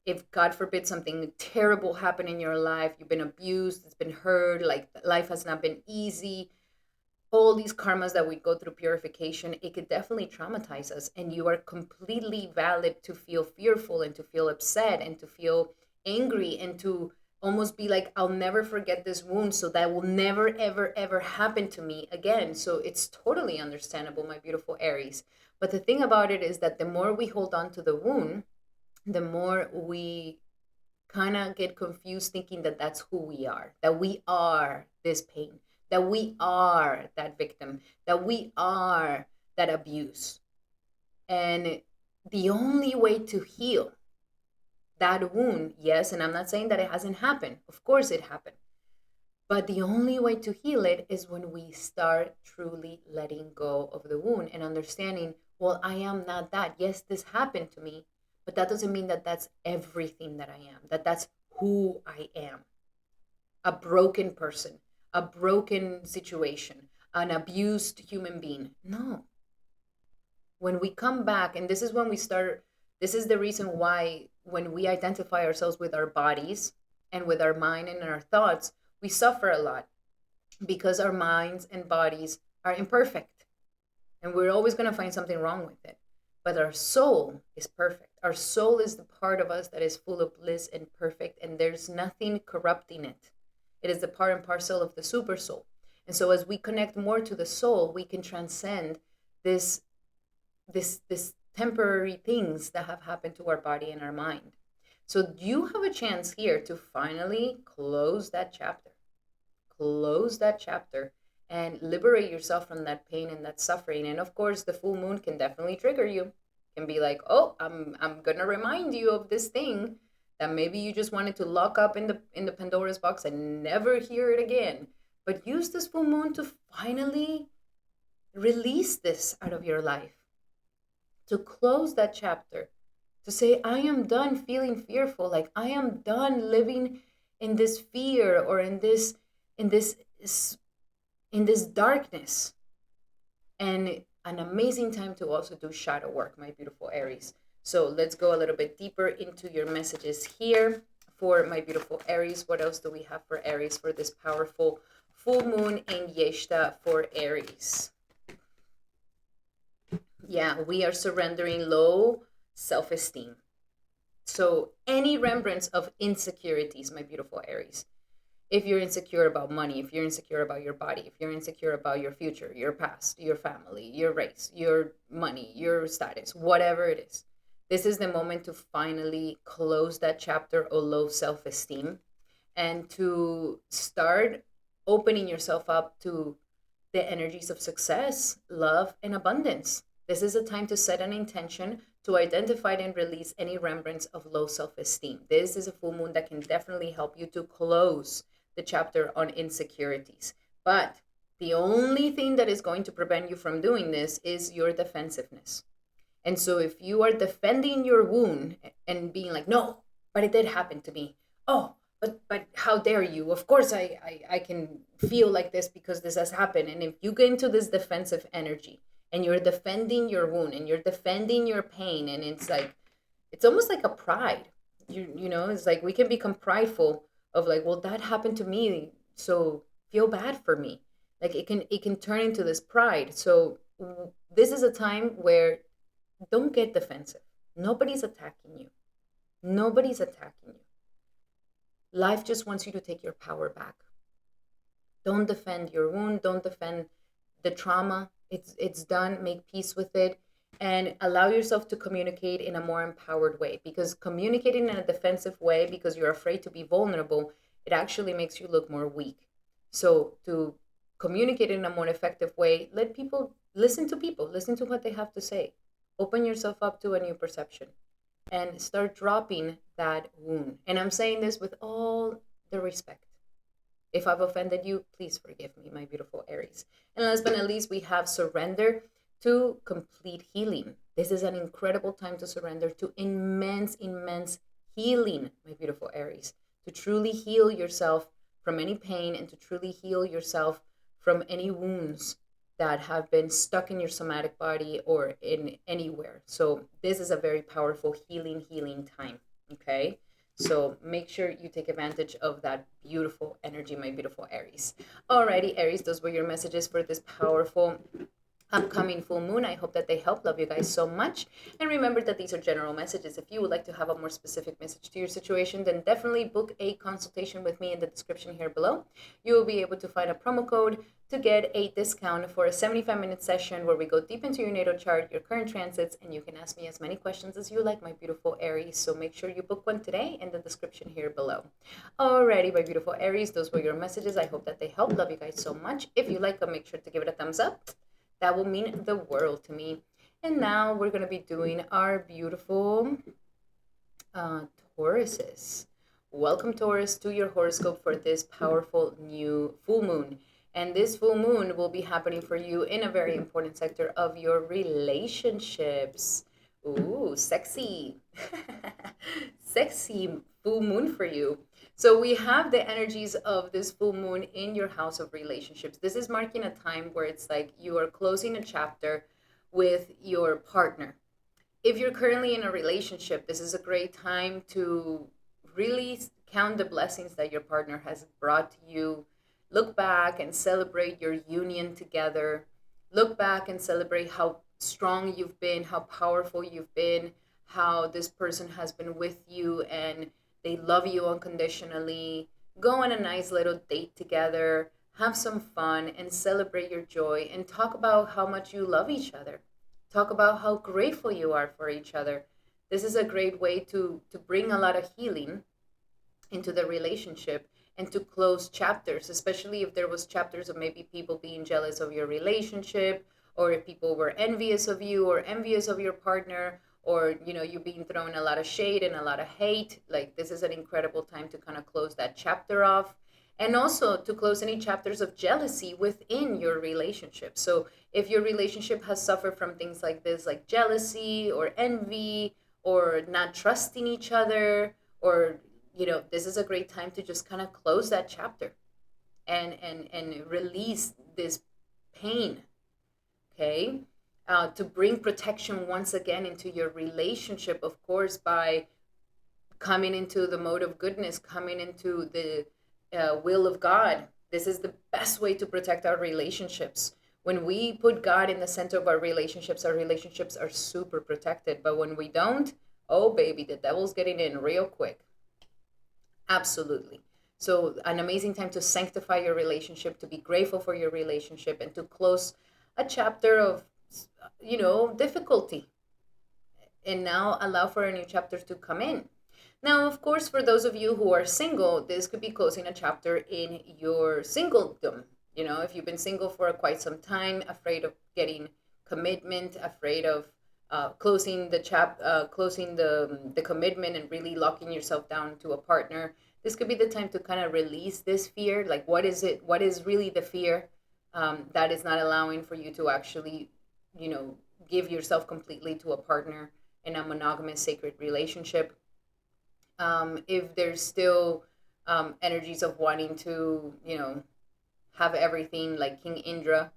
If God forbid something terrible happened in your life, you've been abused, it's been hurt, like life has not been easy, all these karmas that we go through purification, it could definitely traumatize us. And you are completely valid to feel fearful and to feel upset and to feel angry and to almost be like, I'll never forget this wound, so that will never, ever, ever happen to me again. So it's totally understandable, my beautiful Aries. But the thing about it is that the more we hold on to the wound, the more we kind of get confused thinking that that's who we are, that we are this pain, that we are that victim, that we are that abuse. And the only way to heal that wound, yes, and I'm not saying that it hasn't happened, of course it happened, but the only way to heal it is when we start truly letting go of the wound and understanding, well, I am not that. Yes, this happened to me, but that doesn't mean that that's everything that I am, that that's who I am. A broken person, a broken situation, an abused human being. No. When we come back, and this is when we start, this is the reason why when we identify ourselves with our bodies and with our mind and our thoughts, we suffer a lot, because our minds and bodies are imperfect, and we're always going to find something wrong with it. But our soul is perfect. Our soul is the part of us that is full of bliss and perfect, and there's nothing corrupting it. It is the part and parcel of the super soul. And so as we connect more to the soul, we can transcend this this temporary things that have happened to our body and our mind. So you have a chance here to finally close that chapter. Close that chapter and liberate yourself from that pain and that suffering. And of course, the full moon can definitely trigger you. Can be like, oh, I'm gonna remind you of this thing that maybe you just wanted to lock up in the Pandora's box and never hear it again. But use this full moon to finally release this out of your life, to close that chapter, to say, I am done feeling fearful. Like, I am done living in this fear, or in this in this darkness. And an amazing time to also do shadow work, my beautiful Aries. So let's go a little bit deeper into your messages here for my beautiful Aries. What else do we have for Aries for this powerful full moon in Jyeshta for Aries? Yeah, we are surrendering low self-esteem. So any remnants of insecurities, my beautiful Aries. If you're insecure about money, if you're insecure about your body, if you're insecure about your future, your past, your family, your race, your money, your status, whatever it is, this is the moment to finally close that chapter of low self-esteem and to start opening yourself up to the energies of success, love, and abundance. This is a time to set an intention to identify and release any remnants of low self-esteem. This is a full moon that can definitely help you to close the chapter on insecurities. But the only thing that is going to prevent you from doing this is your defensiveness. And so if you are defending your wound and being like, no, but it did happen to me. Oh, but how dare you? Of course I can feel like this because this has happened. And if you get into this defensive energy and you're defending your wound and you're defending your pain, and it's like, it's almost like a pride. You know, it's like we can become prideful of like, well, that happened to me, so feel bad for me. Like it can turn into this pride. So this is a time where don't get defensive. Nobody's attacking you. Nobody's attacking you. Life just wants you to take your power back. Don't defend your wound. Don't defend the trauma. It's done. Make peace with it, and allow yourself to communicate in a more empowered way. Because communicating in a defensive way, because you're afraid to be vulnerable, it actually makes you look more weak. So to communicate in a more effective way, let people, listen to what they have to say. Open yourself up to a new perception and start dropping that wound. And I'm saying this with all the respect. If I've offended you, please forgive me, my beautiful Aries. And last but not least, we have surrender to complete healing. This is an incredible time to surrender to immense, immense healing, my beautiful Aries. To truly heal yourself from any pain and to truly heal yourself from any wounds that have been stuck in your somatic body or in anywhere. So this is a very powerful healing time, okay? So make sure you take advantage of that beautiful energy, my beautiful Aries. Alrighty, Aries, those were your messages for this powerful upcoming full moon. I hope that they help. Love you guys so much. And remember that these are general messages. If you would like to have a more specific message to your situation, then definitely book a consultation with me in the description here below. You will be able to find a promo code to get a discount for a 75-minute session where we go deep into your natal chart, your current transits, and you can ask me as many questions as you like, my beautiful Aries. So make sure you book one today in the description here below. Alrighty, my beautiful Aries, those were your messages. I hope that they help. Love you guys so much. If you like them, make sure to give it a thumbs up. That will mean the world to me. And now we're going to be doing our beautiful Tauruses. Welcome, Taurus, to your horoscope for this powerful new full moon. And this full moon will be happening for you in a very important sector of your relationships. Ooh, sexy. Sexy full moon for you. So we have the energies of this full moon in your house of relationships. This is marking a time where it's like you are closing a chapter with your partner. If you're currently in a relationship, this is a great time to really count the blessings that your partner has brought to you. Look back and celebrate your union together. Look back and celebrate how strong you've been, how powerful you've been, how this person has been with you and they love you unconditionally. Go on a nice little date together, have some fun, and celebrate your joy and talk about how much you love each other. Talk about how grateful you are for each other. This is a great way to bring a lot of healing into the relationship and to close chapters, especially if there was chapters of maybe people being jealous of your relationship, or if people were envious of you or envious of your partner, or you being thrown a lot of shade and a lot of hate. Like, this is an incredible time to kind of close that chapter off, and also to close any chapters of jealousy within your relationship. So if your relationship has suffered from things like this, like jealousy or envy or not trusting each other, or this is a great time to just kind of close that chapter and release this pain. Okay. To bring protection once again into your relationship, of course, by coming into the mode of goodness, coming into the will of God. This is the best way to protect our relationships. When we put God in the center of our relationships are super protected. But when we don't, oh baby, the devil's getting in real quick. Absolutely. So an amazing time to sanctify your relationship, to be grateful for your relationship, and to close a chapter of difficulty, and now allow for a new chapter to come in. Now, of course, for those of you who are single, this could be closing a chapter in your singledom. If you've been single for quite some time, afraid of getting commitment, afraid of closing the commitment and really locking yourself down to a partner, this could be the time to kind of release this fear. Like, what is it? What is really the fear that is not allowing for you to actually, give yourself completely to a partner in a monogamous sacred relationship? If there's still energies of wanting to, have everything like King Indra,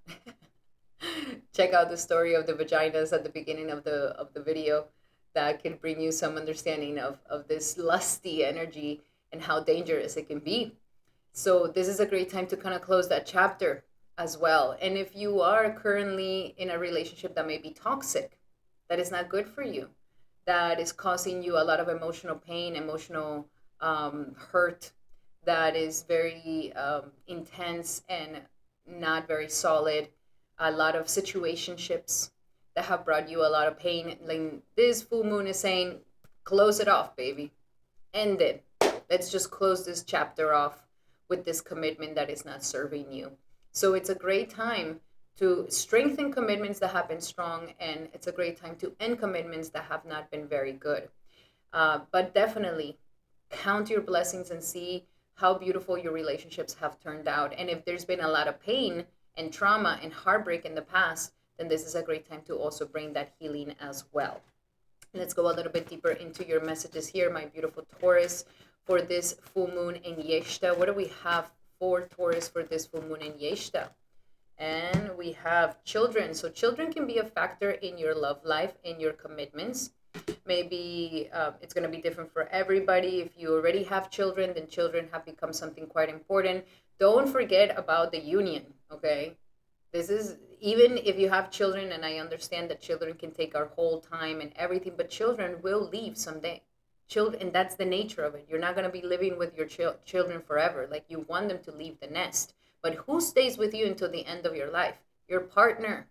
check out the story of the vaginas at the beginning of the video. That can bring you some understanding of this lusty energy and how dangerous it can be. So this is a great time to kind of close that chapter as well. And if you are currently in a relationship that may be toxic, that is not good for you, that is causing you a lot of emotional pain, emotional hurt, that is very intense and not very solid. A lot of situationships that have brought you a lot of pain. Like this full moon is saying, close it off, baby. End it. Let's just close this chapter off with this commitment that is not serving you. So it's a great time to strengthen commitments that have been strong, and it's a great time to end commitments that have not been very good. But definitely count your blessings and see how beautiful your relationships have turned out. And if there's been a lot of pain and trauma and heartbreak in the past, then this is a great time to also bring that healing as well. Let's go a little bit deeper into your messages here, my beautiful Taurus, for this full moon in Jyeshta. What do we have for Taurus for this full moon in Jyeshta? And we have children. So children can be a factor in your love life, in your commitments. Maybe it's going to be different for everybody. If you already have children, then children have become something quite important. Don't forget about the union, okay? This is, even if you have children, and I understand that children can take our whole time and everything, but children will leave someday. Children, and that's the nature of it. You're not going to be living with your children forever. Like, you want them to leave the nest. But who stays with you until the end of your life? Your partner.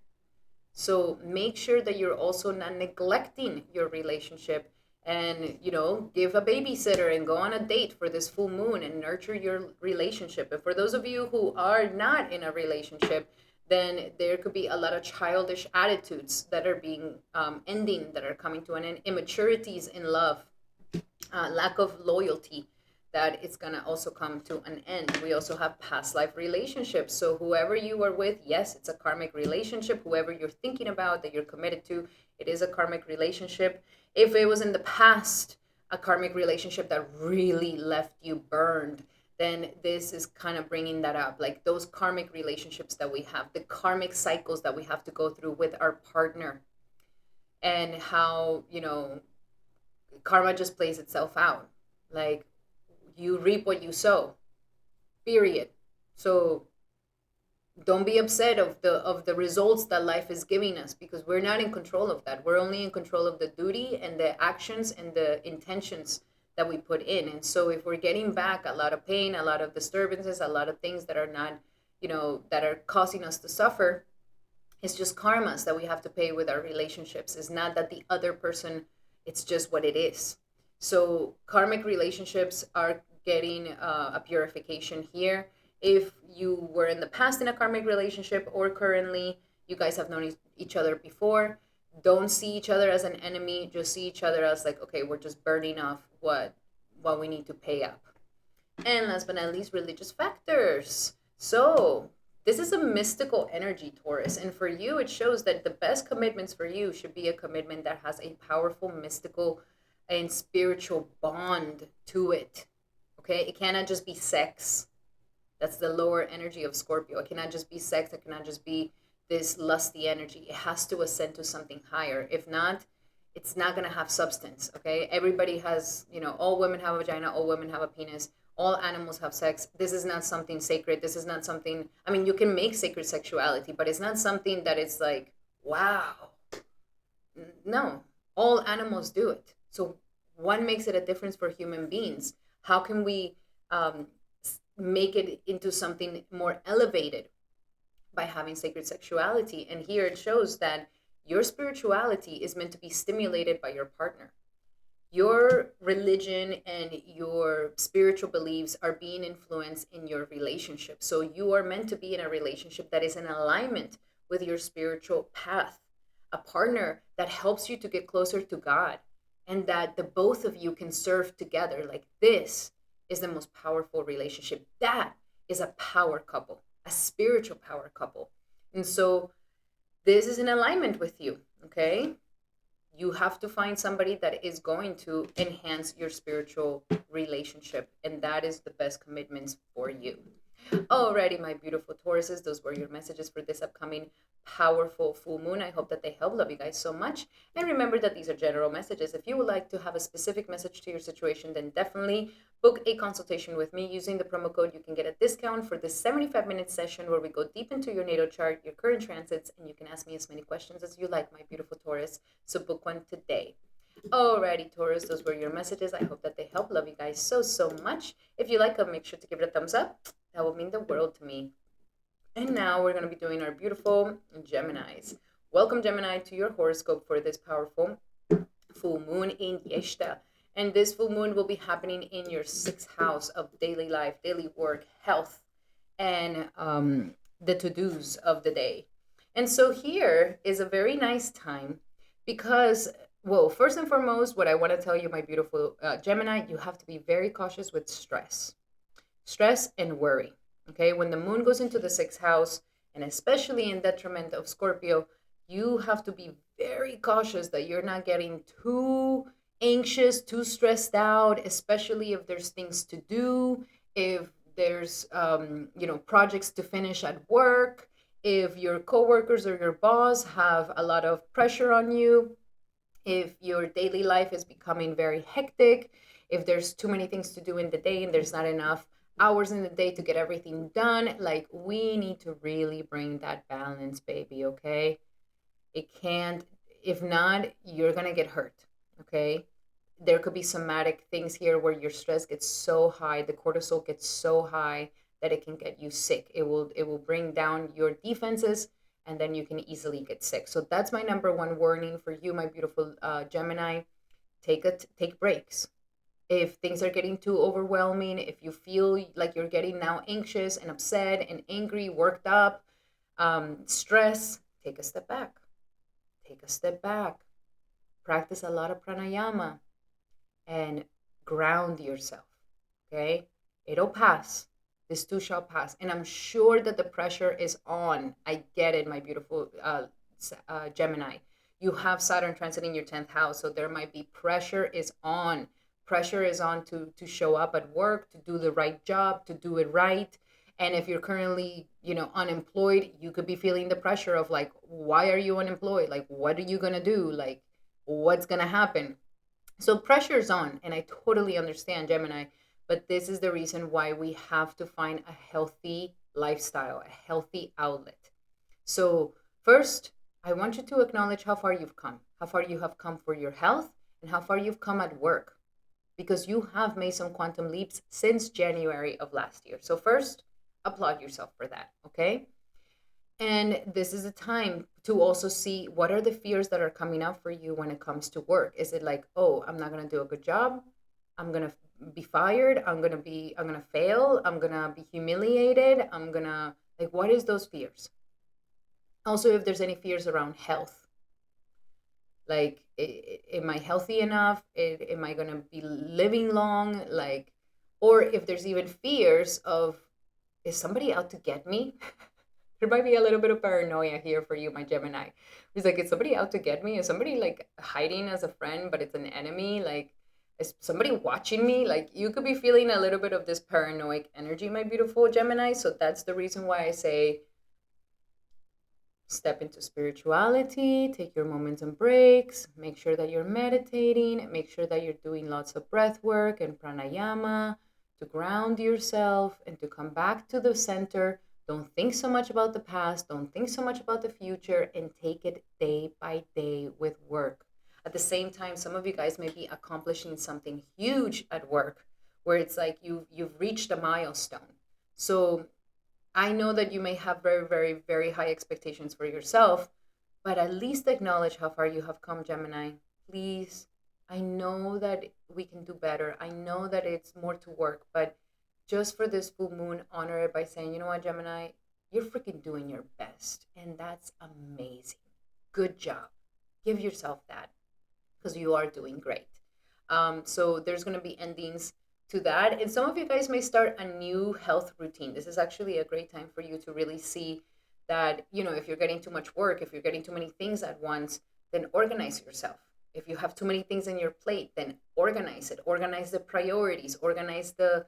So make sure that you're also not neglecting your relationship, and, you know, give a babysitter and go on a date for this full moon and nurture your relationship. And for those of you who are not in a relationship, then there could be a lot of childish attitudes that are being ending, that are coming to an end, immaturities in love, lack of loyalty, that it's going to also come to an end. We also have past life relationships. So whoever you are with, yes, it's a karmic relationship. Whoever you're thinking about, that you're committed to, it is a karmic relationship. If it was in the past a karmic relationship that really left you burned, then this is kind of bringing that up. Like those karmic relationships that we have, the karmic cycles that we have to go through with our partner, and how, you know, karma just plays itself out. Like, you reap what you sow, period. So don't be upset of the results that life is giving us, because we're not in control of that. We're only in control of the duty and the actions and the intentions that we put in. And so if we're getting back a lot of pain, a lot of disturbances, a lot of things that are not, you know, that are causing us to suffer, it's just karmas that we have to pay with our relationships. It's not that the other person, it's just what it is. So karmic relationships are getting a purification here. If you were in the past in a karmic relationship, or currently you guys have known each other before, don't see each other as an enemy. Just see each other as like, okay, we're just burning off what we need to pay up. And last but not least, religious factors. So this is a mystical energy, Taurus. And for you, it shows that the best commitments for you should be a commitment that has a powerful mystical and spiritual bond to it. Okay, it cannot just be sex. That's the lower energy of Scorpio. It cannot just be sex. It cannot just be this lusty energy. It has to ascend to something higher. If not, it's not going to have substance. Okay, everybody has, you know, all women have a vagina, all women have a penis, all animals have sex. This is not something sacred. This is not something, I mean, you can make sacred sexuality, but it's not something that is like, wow. No, all animals do it. So what makes it a difference for human beings? How can we make it into something more elevated? By having sacred sexuality. And here it shows that your spirituality is meant to be stimulated by your partner. Your religion and your spiritual beliefs are being influenced in your relationship. So you are meant to be in a relationship that is in alignment with your spiritual path, a partner that helps you to get closer to God, and that the both of you can serve together. Like, this is the most powerful relationship. That is a power couple, a spiritual power couple. And so this is in alignment with you, okay? You have to find somebody that is going to enhance your spiritual relationship, and that is the best commitments for you. Alrighty, my beautiful Tauruses, those were your messages for this upcoming powerful full moon. I hope that they help. Love you guys so much. And remember that these are general messages. If you would like to have a specific message to your situation, then definitely book a consultation with me. Using the promo code, you can get a discount for this 75-minute session where we go deep into your natal chart, your current transits, and you can ask me as many questions as you like, my beautiful Taurus. So book one today. Alrighty, Taurus, those were your messages. I hope that they help. Love you guys so, so much. If you like them, make sure to give it a thumbs up. That would mean the world to me. And now we're going to be doing our beautiful Geminis. Welcome, Gemini, to your horoscope for this powerful full moon in Jyeshta. And this full moon will be happening in your sixth house of daily life, daily work, health, and the to-dos of the day. And so here is a very nice time because, well, first and foremost, what I want to tell you, my beautiful Gemini, you have to be very cautious with stress and worry. Okay, when the moon goes into the sixth house, and especially in detriment of Scorpio, you have to be very cautious that you're not getting too anxious, too stressed out, especially if there's things to do, if there's projects to finish at work, if your coworkers or your boss have a lot of pressure on you, if your daily life is becoming very hectic, if there's too many things to do in the day and there's not enough hours in the day to get everything done. Like, we need to really bring that balance, baby, okay? It can't, if not, you're gonna get hurt, okay? There could be somatic things here where your stress gets so high, the cortisol gets so high that it can get you sick. It will bring down your defenses, and then you can easily get sick. So that's my number one warning for you, my beautiful Gemini. Take breaks. If things are getting too overwhelming, if you feel like you're getting now anxious and upset and angry, worked up, stress, take a step back. Take a step back. Practice a lot of pranayama and ground yourself. Okay? It'll pass. This too shall pass. And I'm sure that the pressure is on. I get it, my beautiful Gemini. You have Saturn transiting your 10th house, so there might be pressure is on. Pressure is on to show up at work, to do the right job, to do it right. And if you're currently, unemployed, you could be feeling the pressure of like, why are you unemployed? Like, what are you going to do? Like, what's going to happen? So pressure's on, and I totally understand, Gemini, but this is the reason why we have to find a healthy lifestyle, a healthy outlet. So first, I want you to acknowledge how far you've come, how far you have come for your health, and how far you've come at work, because you have made some quantum leaps since January of last year. So first, applaud yourself for that, okay? And this is a time to also see what are the fears that are coming up for you when it comes to work. Is it like, oh, I'm not going to do a good job? I'm going to be fired. I'm going to fail. I'm going to be humiliated. Like, what is those fears? Also, if there's any fears around health, like, am I healthy enough? Am I going to be living long? Like, or if there's even fears of, is somebody out to get me? There might be a little bit of paranoia here for you, my Gemini. It's like, is somebody out to get me? Is somebody like hiding as a friend, but it's an enemy? Like, is somebody watching me? Like, you could be feeling a little bit of this paranoid energy, my beautiful Gemini. So that's the reason why I say, step into spirituality, take your moments and breaks, make sure that you're meditating, make sure that you're doing lots of breath work and pranayama to ground yourself and to come back to the center. Don't think so much about the past, don't think so much about the future, and take it day by day with work. At the same time, some of you guys may be accomplishing something huge at work where it's like you've reached a milestone. So I know that you may have very, very, very high expectations for yourself, but at least acknowledge how far you have come, Gemini. Please. I know that we can do better. I know that it's more to work, but just for this full moon, honor it by saying, you know what, Gemini, you're freaking doing your best. And that's amazing. Good job. Give yourself that, because you are doing great. So there's going to be endings to that. And some of you guys may start a new health routine. This is actually a great time for you to really see that, if you're getting too much work, if you're getting too many things at once, then organize yourself. If you have too many things on your plate, then organize it. Organize the priorities, organize the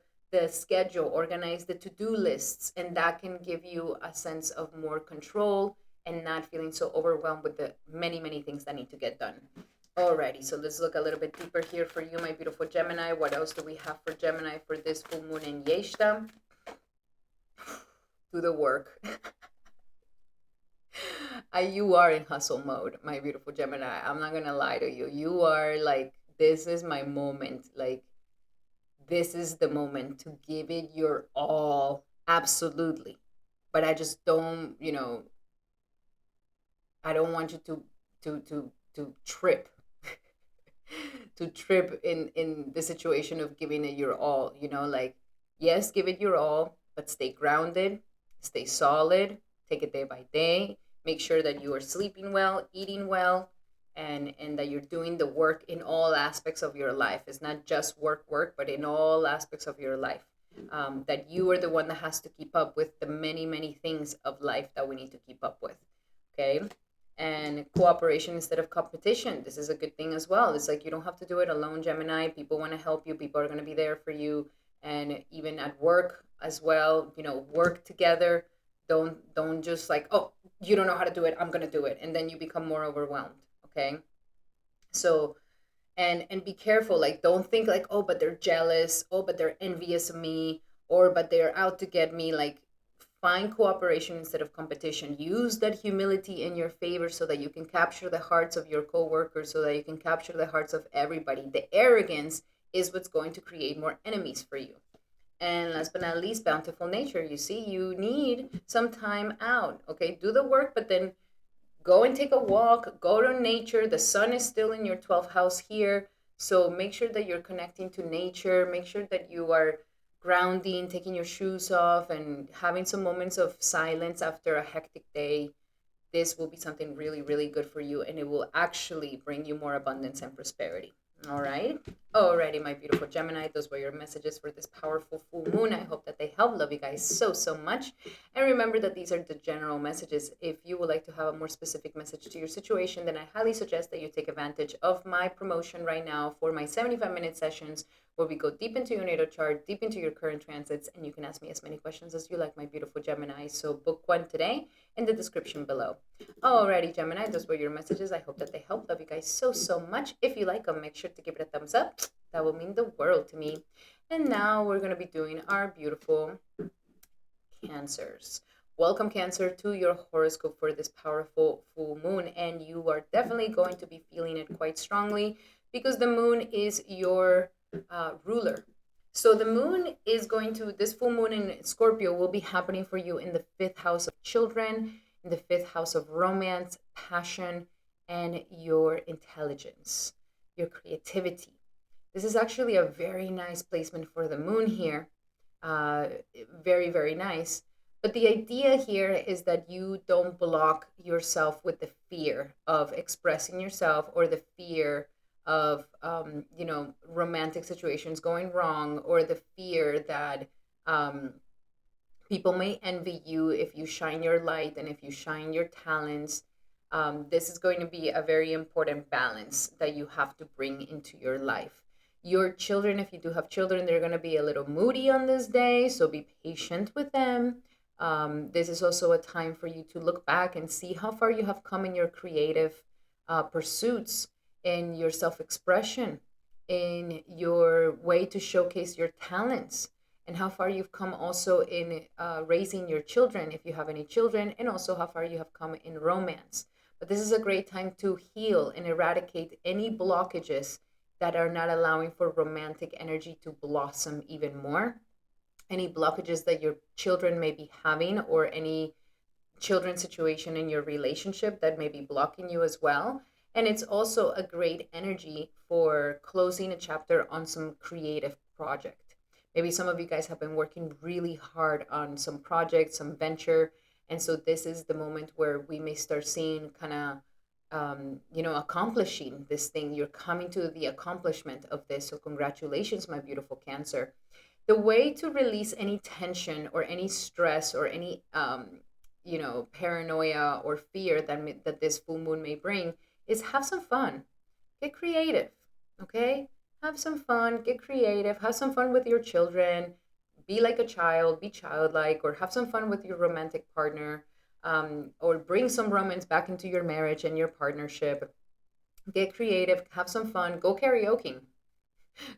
schedule, organize the to-do lists, and that can give you a sense of more control and not feeling so overwhelmed with the many, many things that need to get done. Alrighty, so let's look a little bit deeper here for you, my beautiful Gemini. What else do we have for Gemini for this full moon in Jyeshta? Do the work. You are in hustle mode, my beautiful Gemini. I'm not gonna lie to you. You are like, this is my moment. Like, this is the moment to give it your all. Absolutely. But I just don't, I don't want you to trip to trip in the situation of giving it your all, like, yes, give it your all, but stay grounded, stay solid, take it day by day, make sure that you are sleeping well, eating well, and that you're doing the work in all aspects of your life. It's not just work, but in all aspects of your life. That you are the one that has to keep up with the many, many things of life that we need to keep up with. Okay. And cooperation instead of competition. This is a good thing as well. It's like you don't have to do it alone, Gemini. People want to help you. People are going to be there for you. And even at work as well, work together. Don't just like, oh, you don't know how to do it, I'm going to do it, and then you become more overwhelmed. Okay. So, and be careful, like, don't think like, oh, but they're jealous, oh, but they're envious of me, or but they're out to get me. Like, find cooperation instead of competition. Use that humility in your favor so that you can capture the hearts of your coworkers, so that you can capture the hearts of everybody. The arrogance is what's going to create more enemies for you. And last but not least, bountiful nature. You see, you need some time out. Okay, do the work, but then go and take a walk, go to nature. The sun is still in your 12th house here. So make sure that you're connecting to nature. Make sure that you are grounding, taking your shoes off, and having some moments of silence after a hectic day. This will be something really, really good for you, and it will actually bring you more abundance and prosperity. All right. Alrighty, my beautiful Gemini. Those were your messages for this powerful full moon. I hope that they help. Love you guys so, so much. And remember that these are the general messages. If you would like to have a more specific message to your situation, then I highly suggest that you take advantage of my promotion right now for my 75-minute sessions, where we go deep into your natal chart, deep into your current transits, and you can ask me as many questions as you like, my beautiful Gemini. So book one today in the description below. Alrighty, Gemini, those were your messages. I hope that they help. Love you guys so, so much. If you like them, make sure to give it a thumbs up. That will mean the world to me. And now we're going to be doing our beautiful Cancers. Welcome, Cancer, to your horoscope for this powerful full moon. And you are definitely going to be feeling it quite strongly because the moon is your ruler. So the moon is going to, this full moon in Scorpio will be happening for you in the 5th house of children, in the 5th house of romance, passion, and your intelligence, your creativity. This is actually a very nice placement for the moon here. Very, very nice. But the idea here is that you don't block yourself with the fear of expressing yourself, or the fear of romantic situations going wrong, or the fear that people may envy you if you shine your light and if you shine your talents. This is going to be a very important balance that you have to bring into your life. Your children, if you do have children, they're going to be a little moody on this day, so be patient with them. This is also a time for you to look back and see how far you have come in your creative pursuits, in your self expression, in your way to showcase your talents, and how far you've come also in raising your children, if you have any children, and also how far you have come in romance. But this is a great time to heal and eradicate any blockages that are not allowing for romantic energy to blossom even more. Any blockages that your children may be having, or any children situation in your relationship that may be blocking you as well. And it's also a great energy for closing a chapter on some creative project. Maybe some of you guys have been working really hard on some project, some venture. And so this is the moment where we may start seeing kind of accomplishing this thing. You're coming to the accomplishment of this. So congratulations, my beautiful Cancer. The way to release any tension or any stress or any, paranoia or fear that this full moon may bring is have some fun. Get creative, okay? Have some fun, get creative, have some fun with your children, be like a child, be childlike, or have some fun with your romantic partner, or bring some romance back into your marriage and your partnership. Get creative, have some fun, go karaoke.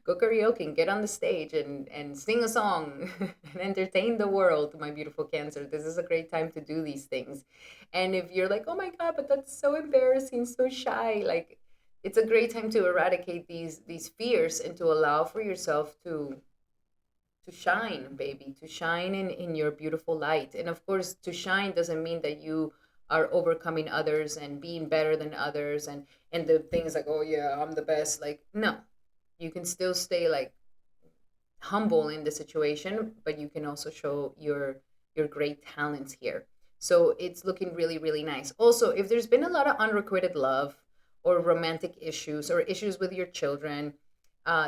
Go karaoke and get on the stage and sing a song and entertain the world, my beautiful Cancer. This is a great time to do these things. And if you're like, oh my God, but that's so embarrassing, so shy, like it's a great time to eradicate these fears and to allow for yourself to shine, baby, to shine in your beautiful light. And of course, to shine doesn't mean that you are overcoming others and being better than others and the things like, oh yeah, I'm the best. Like, no, you can still stay like humble in the situation, but you can also show your great talents here. So it's looking really, really nice. Also, if there's been a lot of unrequited love or romantic issues or issues with your children,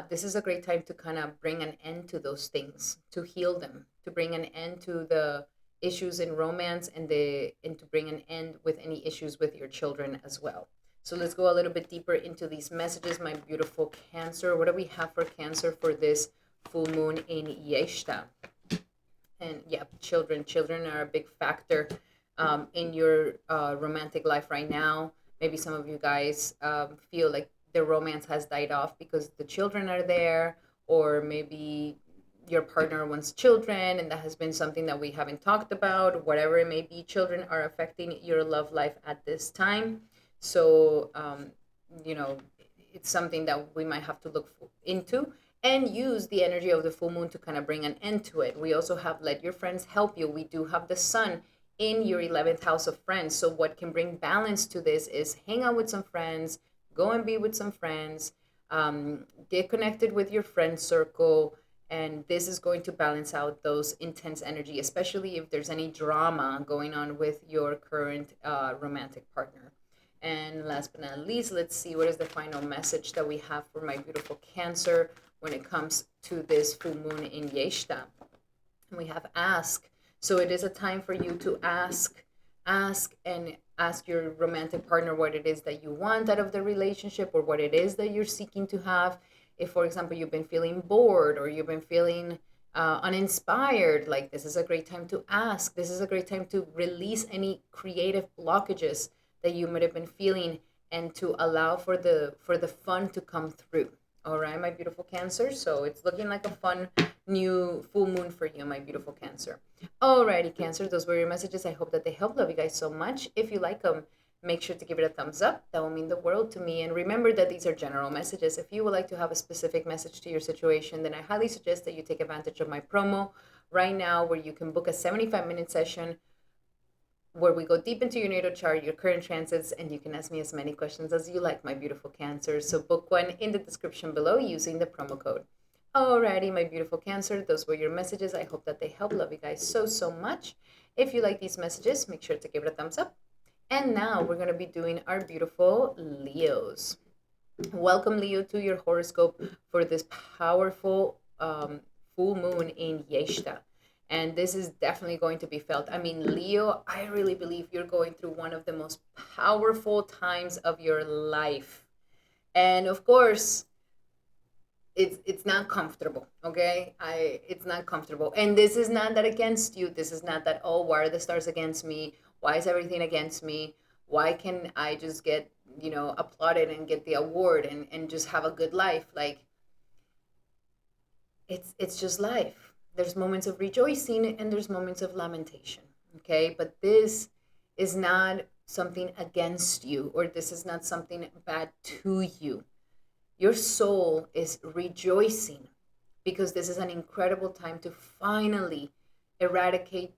this is a great time to kind of bring an end to those things, to heal them, to bring an end to the issues in romance and to bring an end with any issues with your children as well. So let's go a little bit deeper into these messages, my beautiful Cancer. What do we have for Cancer for this full moon in Jyeshta? And yeah, children are a big factor in your romantic life right now. Maybe some of you guys feel like the romance has died off because the children are there, or maybe your partner wants children and that has been something that we haven't talked about. Whatever it may be, children are affecting your love life at this time. So you know, it's something that we might have to look into and use the energy of the full moon to kind of bring an end to it. We also have let your friends help you. We do have the sun in your 11th house of friends. So what can bring balance to this is hang out with some friends, go and be with some friends, get connected with your friend circle, and this is going to balance out those intense energy, especially if there's any drama going on with your current romantic partner. And last but not least, let's see what is the final message that we have for my beautiful Cancer when it comes to this full moon in Jyeshta. We have ask. So it is a time for you to ask your romantic partner what it is that you want out of the relationship or what it is that you're seeking to have. If, for example, you've been feeling bored or you've been feeling uninspired, like this is a great time to ask. This is a great time to release any creative blockages that you might have been feeling and to allow for the fun to come through. All right, my beautiful Cancer. So it's looking like a fun new full moon for you, my beautiful Cancer. Alrighty, Cancer, those were your messages. I hope that they help. Love you guys so much. If you like them, make sure to give it a thumbs up. That will mean the world to me. And remember that these are general messages. If you would like to have a specific message to your situation, then I highly suggest that you take advantage of my promo right now, where you can book a 75-minute session where we go deep into your natal chart, your current transits, and you can ask me as many questions as you like, my beautiful Cancer. So book one in the description below using the promo code. Alrighty, my beautiful Cancer, those were your messages. I hope that they help. Love you guys so, so much. If you like these messages, make sure to give it a thumbs up. And now we're going to be doing our beautiful Leos. Welcome, Leo, to your horoscope for this powerful full moon in Jyeshta. And this is definitely going to be felt. I mean, Leo, I really believe you're going through one of the most powerful times of your life. And of course, it's not comfortable, okay? It's not comfortable. And this is not that against you. This is not that, oh, why are the stars against me? Why is everything against me? Why can I just get, applauded and get the award and just have a good life? Like, it's just life. There's moments of rejoicing and there's moments of lamentation, okay? But this is not something against you, or this is not something bad to you. Your soul is rejoicing because this is an incredible time to finally eradicate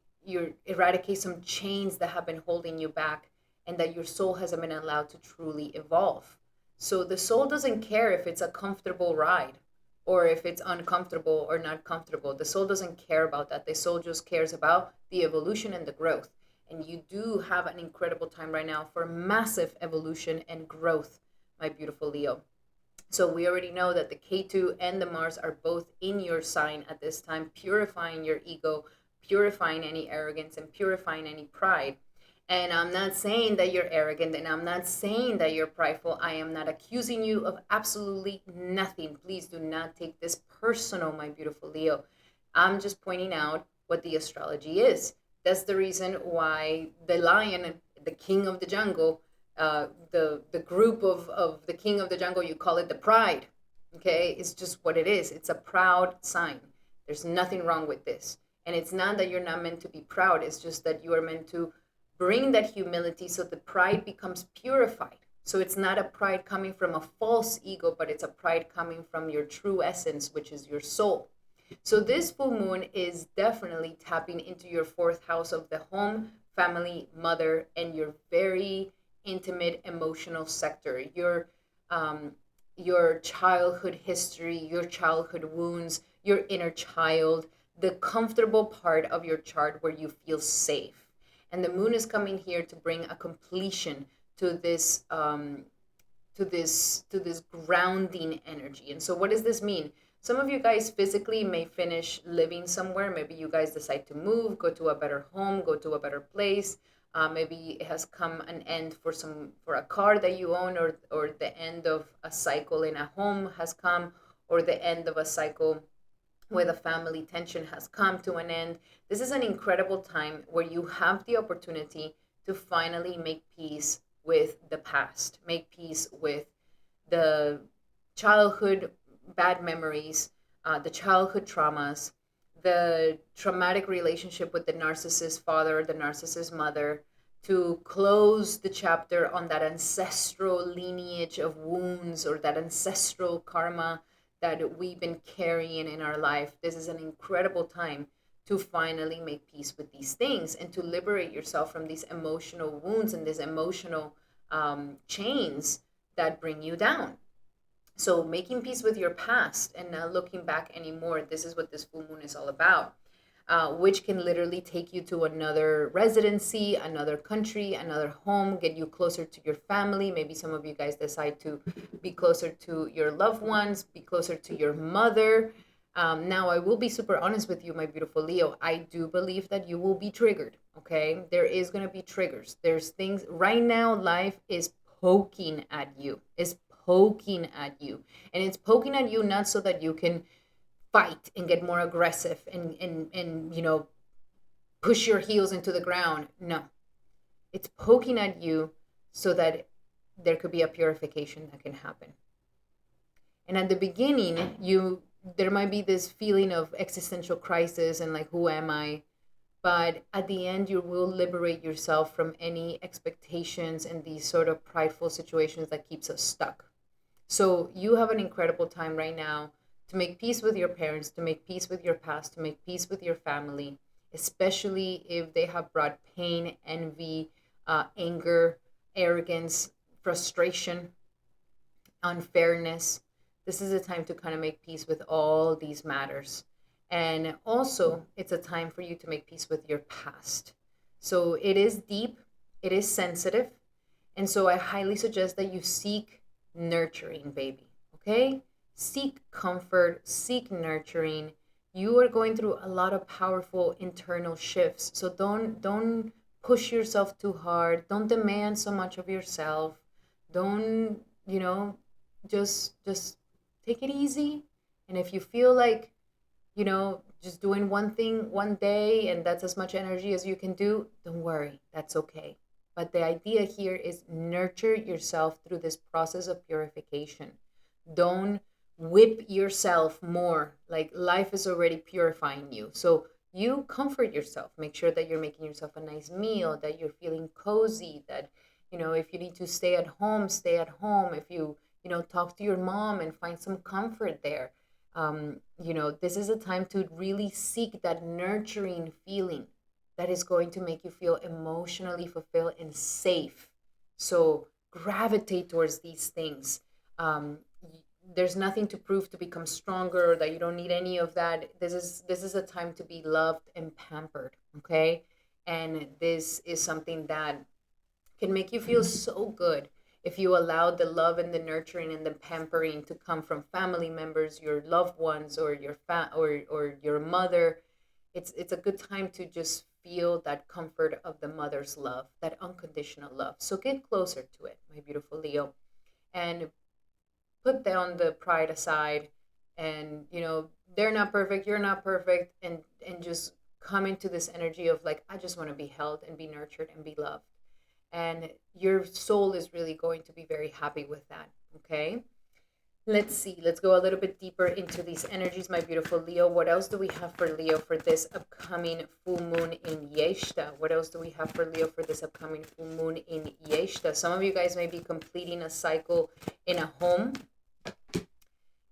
some chains that have been holding you back and that your soul hasn't been allowed to truly evolve. So the soul doesn't care if it's a comfortable ride or if it's uncomfortable or not comfortable. The soul doesn't care about that. The soul just cares about the evolution and the growth. And you do have an incredible time right now for massive evolution and growth, my beautiful Leo. So we already know that the K2 and the Mars are both in your sign at this time, purifying your ego, purifying any arrogance, and purifying any pride. And I'm not saying that you're arrogant, and I'm not saying that you're prideful. I am not accusing you of absolutely nothing. Please do not take this personal, my beautiful Leo. I'm just pointing out what the astrology is. That's the reason why the lion, the king of the jungle, the group of the king of the jungle, you call it the pride, Okay, it's just what it is. It's a proud sign. There's nothing wrong with this. And it's not that you're not meant to be proud, it's just that you are meant to bring that humility so the pride becomes purified. So it's not a pride coming from a false ego, but it's a pride coming from your true essence, which is your soul. So this full moon is definitely tapping into your fourth house of the home, family, mother, and your very intimate emotional sector. Your childhood history, your childhood wounds, your inner child, the comfortable part of your chart where you feel safe. And the moon is coming here to bring a completion to this grounding energy. And so what does this mean? Some of you guys physically may finish living somewhere. Maybe you guys decide to move, go to a better home, go to a better place. Maybe it has come an end for a car that you own, or the end of a cycle in a home has come, or the end of a cycle where the family tension has come to an end. This is an incredible time where you have the opportunity to finally make peace with the past, make peace with the childhood bad memories, the childhood traumas, the traumatic relationship with the narcissist father, the narcissist mother, to close the chapter on that ancestral lineage of wounds or that ancestral karma that we've been carrying in our life. This is an incredible time to finally make peace with these things and to liberate yourself from these emotional wounds and these emotional chains that bring you down. So making peace with your past and not looking back anymore. This is what this full moon is all about, which can literally take you to another residency, another country, another home, get you closer to your family. Maybe some of you guys decide to be closer to your loved ones, be closer to your mother. Now, I will be super honest with you, my beautiful Leo. I do believe that you will be triggered, okay? There is going to be triggers. There's things right now, life is poking at you, is poking at you. And it's poking at you not so that you can fight and get more aggressive and push your heels into the ground. No. It's poking at you so that there could be a purification that can happen. And at the beginning, there might be this feeling of existential crisis and like, who am I? But at the end, you will liberate yourself from any expectations and these sort of prideful situations that keeps us stuck. So you have an incredible time right now to make peace with your parents, to make peace with your past, to make peace with your family, especially if they have brought pain, envy, anger, arrogance, frustration, unfairness. This is a time to kind of make peace with all these matters. And also, it's a time for you to make peace with your past. So it is deep, it is sensitive. And so I highly suggest that you seek nurturing, baby. Okay? Seek comfort, seek nurturing. You are going through a lot of powerful internal shifts. So don't push yourself too hard. Don't demand so much of yourself. Don't, just take it easy. And if you feel like, just doing one thing one day and that's as much energy as you can do, don't worry. That's okay. But the idea here is nurture yourself through this process of purification. Don't whip yourself more. Like, life is already purifying you. So you comfort yourself. Make sure that you're making yourself a nice meal, that you're feeling cozy, that, if you need to stay at home, stay at home. If you, talk to your mom and find some comfort there. This is a time to really seek that nurturing feeling that is going to make you feel emotionally fulfilled and safe. So gravitate towards these things. There's nothing to prove to become stronger, that you don't need any of that. This is a time to be loved and pampered, okay? And this is something that can make you feel so good if you allow the love and the nurturing and the pampering to come from family members, your loved ones, or or your mother. It's a good time to just feel that comfort of the mother's love, that unconditional love. So get closer to it, my beautiful Leo, and put down the pride aside. And they're not perfect, you're not perfect, and just come into this energy of like, I just want to be held and be nurtured and be loved. And your soul is really going to be very happy with that. Okay. Let's see. Let's go a little bit deeper into these energies, my beautiful Leo. What else do we have for Leo for this upcoming full moon in Jyeshta? What else do we have for Leo for this upcoming full moon in Jyeshta? Some of you guys may be completing a cycle in a home,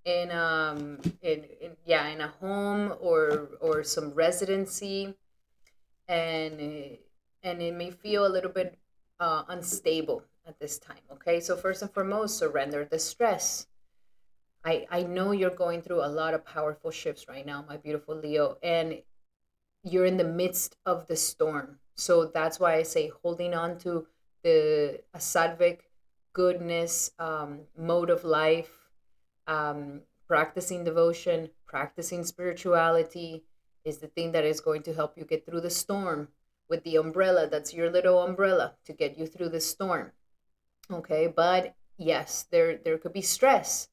in a home or some residency, and and it may feel a little bit unstable at this time. Okay, so first and foremost, surrender the stress. I know you're going through a lot of powerful shifts right now, my beautiful Leo, and you're in the midst of the storm. So that's why I say holding on to the sattvic goodness mode of life, practicing devotion, practicing spirituality is the thing that is going to help you get through the storm with the umbrella. That's your little umbrella to get you through the storm. Okay, but yes, there could be stress.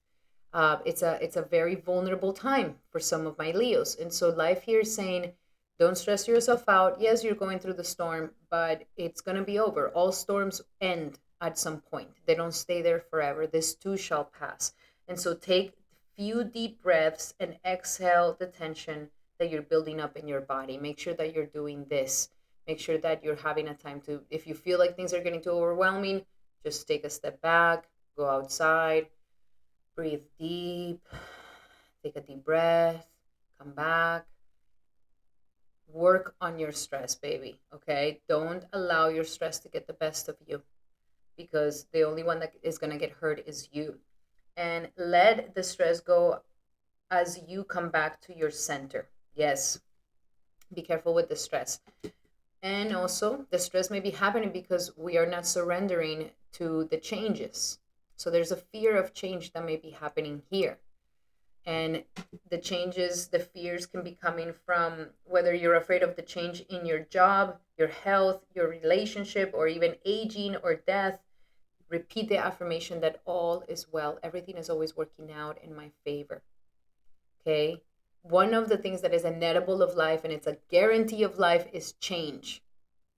It's a very vulnerable time for some of my Leos, and so life here is saying, don't stress yourself out. Yes, you're going through the storm, but it's gonna be over. All storms end at some point. They don't stay there forever. This too shall pass. And so take few deep breaths and exhale the tension that you're building up in your body. Make sure that you're doing this. Make sure that you're having a time to, if you feel like things are getting too overwhelming, just take a step back, go outside, breathe deep, take a deep breath, come back. Work on your stress, baby, okay? Don't allow your stress to get the best of you, because the only one that is going to get hurt is you. And let the stress go as you come back to your center. Yes, be careful with the stress. And also, the stress may be happening because we are not surrendering to the changes. So there's a fear of change that may be happening here. And the changes, the fears can be coming from whether you're afraid of the change in your job, your health, your relationship, or even aging or death. Repeat the affirmation that all is well. Everything is always working out in my favor. Okay? One of the things that is inevitable of life, and it's a guarantee of life, is change.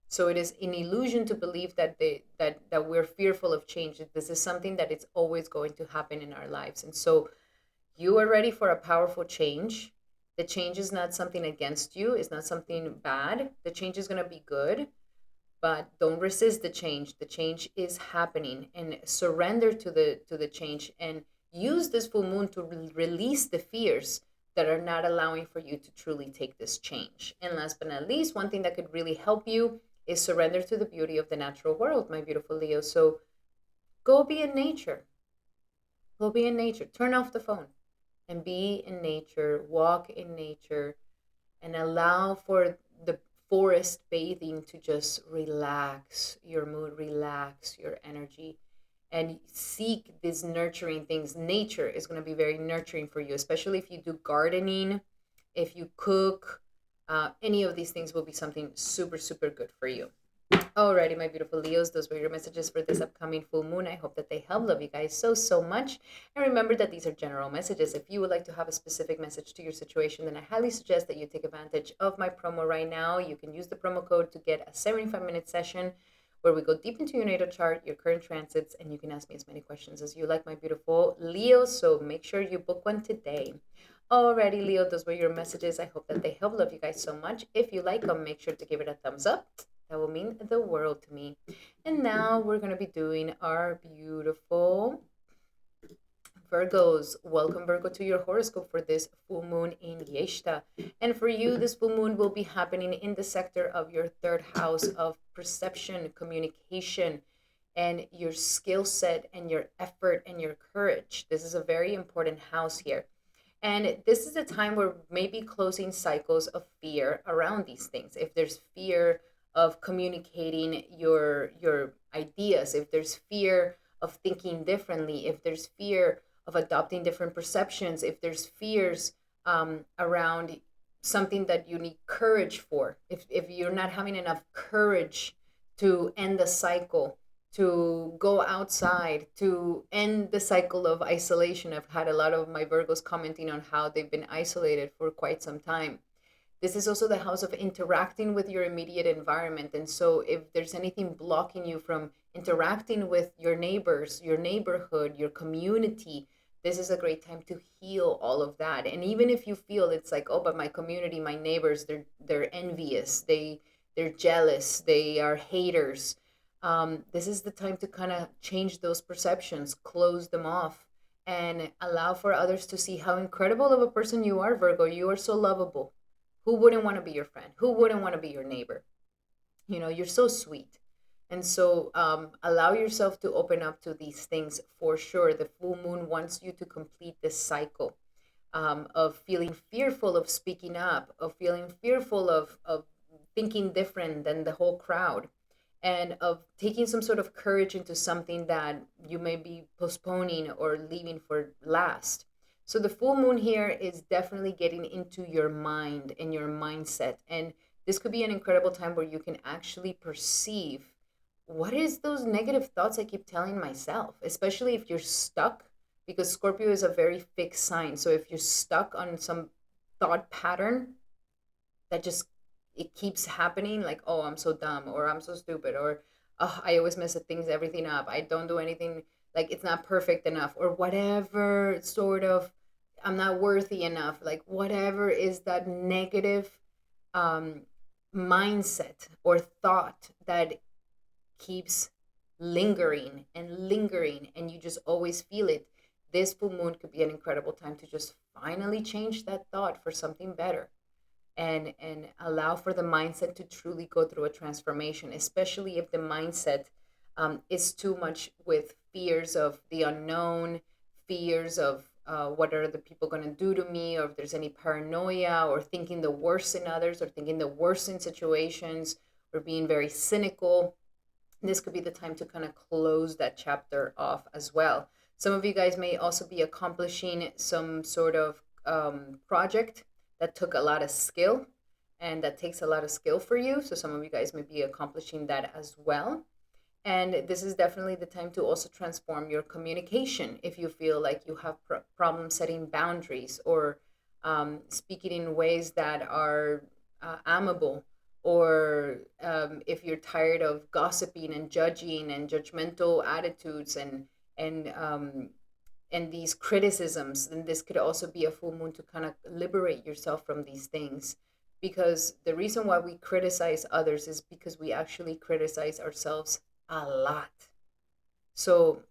So it is an illusion to believe that we're fearful of change. This is something that it's always going to happen in our lives. And so you are ready for a powerful change. The change is not something against you, it's not something bad. The change is going to be good, but don't resist the change. The change is happening, and surrender to the change, and use this full moon to release the fears that are not allowing for you to truly take this change. And last but not least, one thing that could really help you is surrender to the beauty of the natural world, my beautiful Leo. So go be in nature. Go be in nature. Turn off the phone and be in nature, walk in nature, and allow for the forest bathing to just relax your mood, relax your energy, and seek these nurturing things. Nature is going to be very nurturing for you, especially if you do gardening, if you cook. Any of these things will be something super, super good for you. Alrighty, my beautiful Leos, those were your messages for this upcoming full moon. I hope that they help. Love you guys so, so much. And remember that these are general messages. If you would like to have a specific message to your situation, then I highly suggest that you take advantage of my promo right now. You can use the promo code to get a 75-minute session where we go deep into your natal chart, your current transits, and you can ask me as many questions as you like, my beautiful Leo. So make sure you book one today. Alrighty, Leo, those were your messages. I hope that they help. Love you guys so much. If you like them, make sure to give it a thumbs up. That will mean the world to me. And now we're going to be doing our beautiful Virgos. Welcome, Virgo, to your horoscope for this full moon in Jyeshta. And for you, this full moon will be happening in the sector of your third house of perception, communication, and your skill set and your effort and your courage. This is a very important house here. And this is a time where maybe closing cycles of fear around these things. If there's fear of communicating your ideas, if there's fear of thinking differently, if there's fear of adopting different perceptions, if there's fears around something that you need courage for, if you're not having enough courage to end the cycle, to go outside, to end the cycle of isolation. I've had a lot of my Virgos commenting on how they've been isolated for quite some time. This is also the house of interacting with your immediate environment. And so if there's anything blocking you from interacting with your neighbors, your neighborhood, your community, this is a great time to heal all of that. And even if you feel it's like, oh, but my community, my neighbors, they're envious, they're jealous, they are haters. This is the time to kind of change those perceptions, close them off, and allow for others to see how incredible of a person you are, Virgo. You are so lovable. Who wouldn't want to be your friend? Who wouldn't want to be your neighbor? You're so sweet. And so allow yourself to open up to these things for sure. The full moon wants you to complete this cycle of feeling fearful of speaking up, of feeling fearful of thinking different than the whole crowd, and of taking some sort of courage into something that you may be postponing or leaving for last. So the full moon here is definitely getting into your mind and your mindset. And this could be an incredible time where you can actually perceive what is those negative thoughts I keep telling myself, especially if you're stuck, because Scorpio is a very fixed sign. So if you're stuck on some thought pattern that just it keeps happening, like, oh, I'm so dumb, or I'm so stupid, or oh, I always mess everything up, I don't do anything, like it's not perfect enough, or whatever sort of, I'm not worthy enough, like whatever is that negative um mindset or thought that keeps lingering and you just always feel it. This full moon could be an incredible time to just finally change that thought for something better, and allow for the mindset to truly go through a transformation, especially if the mindset is too much with fears of the unknown, fears of what are the people going to do to me, or if there's any paranoia, or thinking the worst in others, or thinking the worst in situations, or being very cynical. This could be the time to kind of close that chapter off as well. Some of you guys may also be accomplishing some sort of project that took a lot of skill and that takes a lot of skill for you. So some of you guys may be accomplishing that as well. And this is definitely the time to also transform your communication if you feel like you have problems setting boundaries, or speaking in ways that are amiable, or if you're tired of gossiping and judging and judgmental attitudes and these criticisms, then this could also be a full moon to kind of liberate yourself from these things. Because the reason why we criticize others is because we actually criticize ourselves a lot. So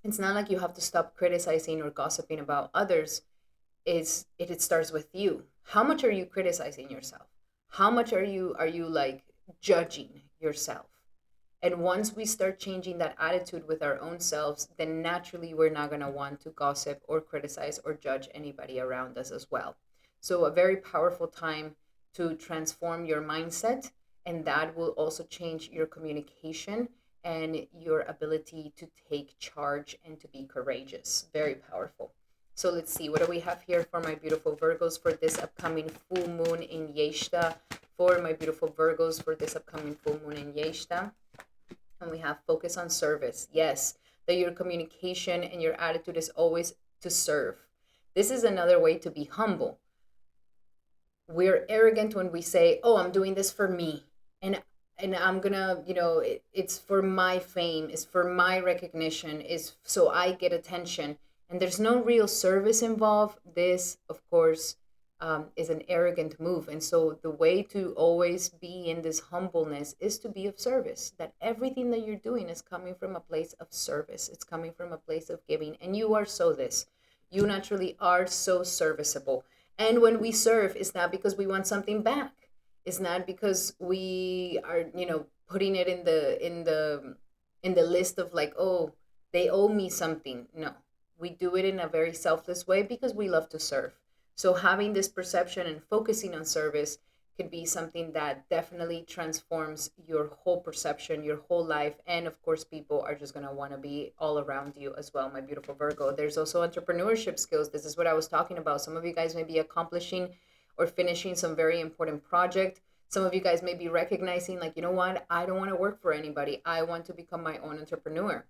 it's not like you have to stop criticizing or gossiping about others. It starts with you. How much are you criticizing yourself? How much are you like judging yourself? And once we start changing that attitude with our own selves, then naturally we're not going to want to gossip or criticize or judge anybody around us as well. So a very powerful time to transform your mindset, and that will also change your communication and your ability to take charge and to be courageous. Very powerful. So let's see, what do we have here for my beautiful Virgos for this upcoming full moon in Jyeshta? For my beautiful Virgos for this upcoming full moon in Jyeshta. And we have focus on service. Yes, that your communication and your attitude is always to serve. This is another way to be humble. We're arrogant when we say, oh, I'm doing this for me. And I'm gonna, it's for my fame, it's for my recognition, is so I get attention. And there's no real service involved. This, of course, is an arrogant move. And so the way to always be in this humbleness is to be of service, that everything that you're doing is coming from a place of service. It's coming from a place of giving. And you are so this. You naturally are so serviceable. And when we serve, it's not because we want something back. It's not because we are, putting it in the list of like, oh, they owe me something. No, we do it in a very selfless way because we love to serve. So having this perception and focusing on service could be something that definitely transforms your whole perception, your whole life. And of course, people are just going to want to be all around you as well, my beautiful Virgo. There's also entrepreneurship skills. This is what I was talking about. Some of you guys may be accomplishing or finishing some very important project. Some of you guys may be recognizing like, you know what, I don't want to work for anybody. I want to become my own entrepreneur.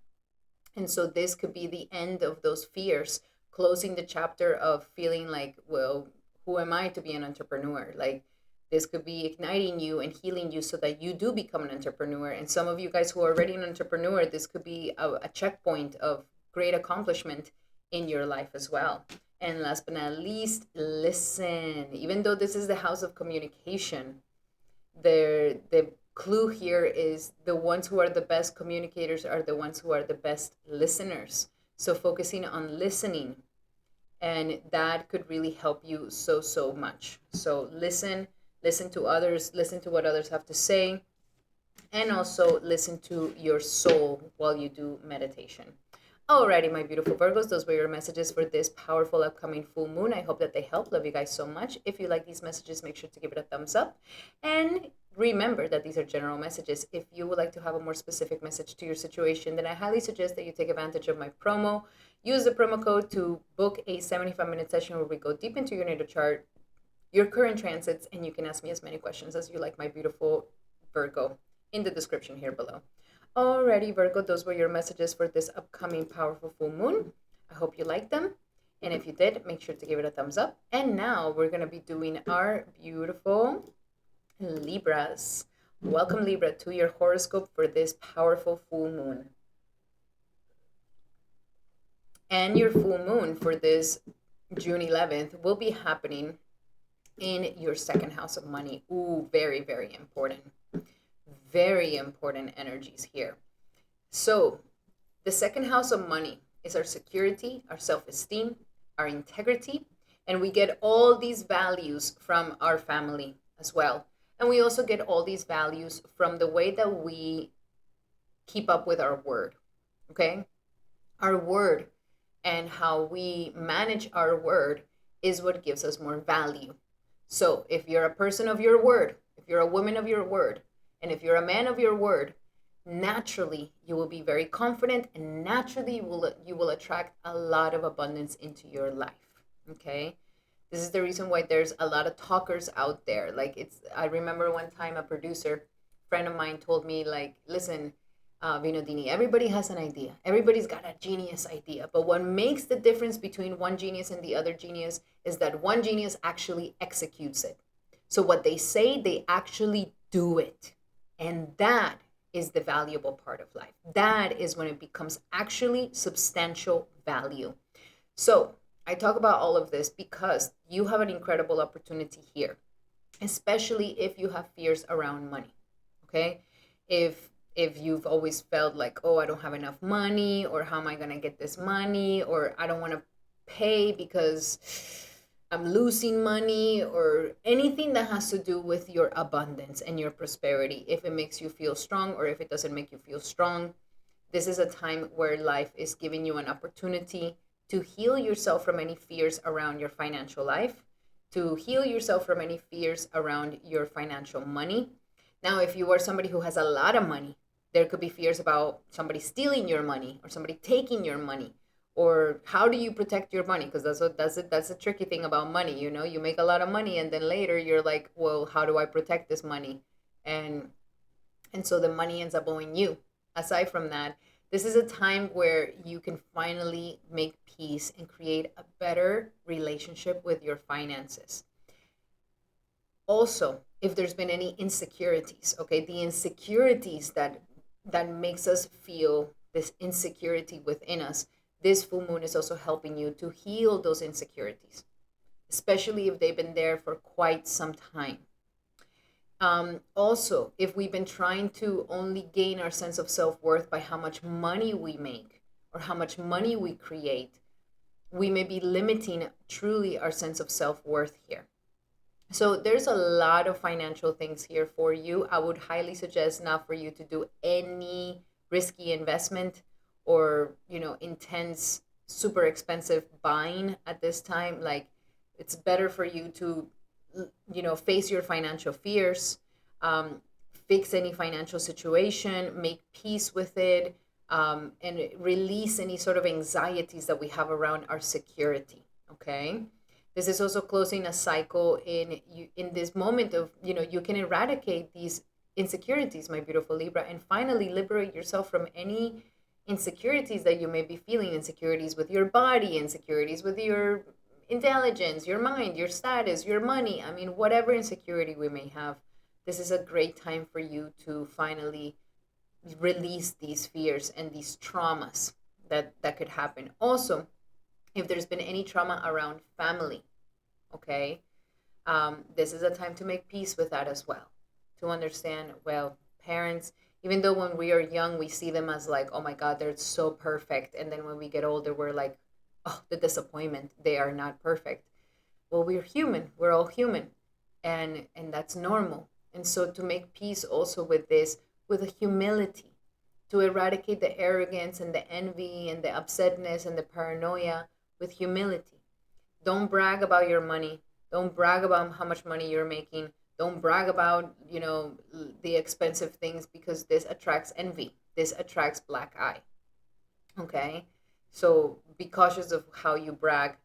And so this could be the end of those fears, closing the chapter of feeling like, well, who am I to be an entrepreneur? Like this could be igniting you and healing you so that you do become an entrepreneur. And some of you guys who are already an entrepreneur, this could be a checkpoint of great accomplishment in your life as well. And last but not least, listen. Even though this is the house of communication, the clue here is the ones who are the best communicators are the ones who are the best listeners. So focusing on listening, and that could really help you so much. So listen to others, listen to what others have to say, and also listen to your soul while you do meditation. Alrighty, my beautiful Virgos, those were your messages for this powerful upcoming full moon. I hope that they help. Love you guys so much. If you like these messages, make sure to give it a thumbs up. And remember that these are general messages. If you would like to have a more specific message to your situation, then I highly suggest that you take advantage of my promo. Use the promo code to book a 75-minute session where we go deep into your natal chart, your current transits, and you can ask me as many questions as you like, my beautiful Virgo, in the description here below. Alrighty, Virgo, those were your messages for this upcoming powerful full moon. I hope you liked them. And if you did, make sure to give it a thumbs up. And now we're going to be doing our beautiful Libras. Welcome, Libra, to your horoscope for this powerful full moon. And your full moon for this June 11th will be happening in your second house of money. Ooh, very, very important. Very important energies here. So the second house of money is our security, our self-esteem, our integrity, and we get all these values from our family as well. And we also get all these values from the way that we keep up with our word, okay? Our word and how we manage our word is what gives us more value. So if you're a person of your word, if you're a woman of your word, and if you're a man of your word, naturally you will be very confident, and naturally you will attract a lot of abundance into your life. Okay, this is the reason why there's a lot of talkers out there. I remember one time a producer friend of mine told me, like, listen, Vinodini, everybody has an idea. Everybody's got a genius idea. But what makes the difference between one genius and the other genius is that one genius actually executes it. So what they say, they actually do it. And that is the valuable part of life. That is when it becomes actually substantial value. So I talk about all of this because you have an incredible opportunity here, especially if you have fears around money. Okay? If you've always felt like, oh, I don't have enough money, or how am I going to get this money, or I don't want to pay because I'm losing money, or anything that has to do with your abundance and your prosperity. If it makes you feel strong or if it doesn't make you feel strong, this is a time where life is giving you an opportunity to heal yourself from any fears around your financial life, to heal yourself from any fears around your financial money. Now, if you are somebody who has a lot of money, there could be fears about somebody stealing your money or somebody taking your money. Or how do you protect your money? Because that's a tricky thing about money. You know, you make a lot of money and then later you're like, well, how do I protect this money? And so the money ends up owing you. Aside from that, this is a time where you can finally make peace and create a better relationship with your finances. Also, if there's been any insecurities, okay, the insecurities that makes us feel this insecurity within us, this full moon is also helping you to heal those insecurities, especially if they've been there for quite some time. Also, if we've been trying to only gain our sense of self-worth by how much money we make or how much money we create, we may be limiting truly our sense of self-worth here. So there's a lot of financial things here for you. I would highly suggest not for you to do any risky investment or, intense, super expensive buying at this time. Like, it's better for you to, face your financial fears, fix any financial situation, make peace with it, and release any sort of anxieties that we have around our security. Okay. This is also closing a cycle in this moment of, you can eradicate these insecurities, my beautiful Libra, and finally liberate yourself from any insecurities that you may be feeling, insecurities with your body, insecurities with your intelligence, your mind, your status, your money. I mean, whatever insecurity we may have, this is a great time for you to finally release these fears and these traumas that could happen. Also, If there's been any trauma around family, okay, this is a time to make peace with that as well. To understand, well, parents, even though when we are young, we see them as like, oh my God, they're so perfect. And then when we get older, we're like, oh, the disappointment, they are not perfect. Well, we're human, we're all human. And that's normal. And so to make peace also with this, with a humility, to eradicate the arrogance and the envy and the upsetness and the paranoia with humility. Don't brag about your money. Don't brag about how much money you're making. Don't brag about, the expensive things, because this attracts envy. This attracts black eye. Okay? So be cautious of how you brag,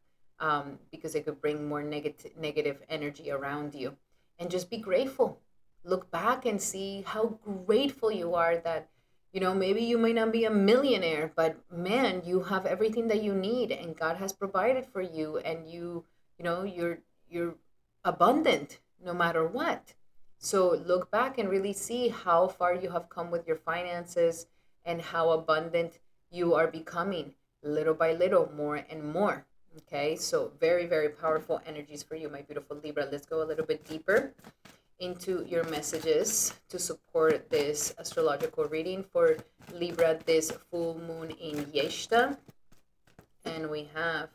because it could bring more negative energy around you. And just be grateful. Look back and see how grateful you are that, maybe you may not be a millionaire, but man, you have everything that you need and God has provided for you, and you're abundant no matter what. So look back and really see how far you have come with your finances and how abundant you are becoming little by little, more and more. Okay, so very, very powerful energies for you, my beautiful Libra. Let's go a little bit deeper into your messages to support this astrological reading for Libra, this full moon in Jyeshta. And we have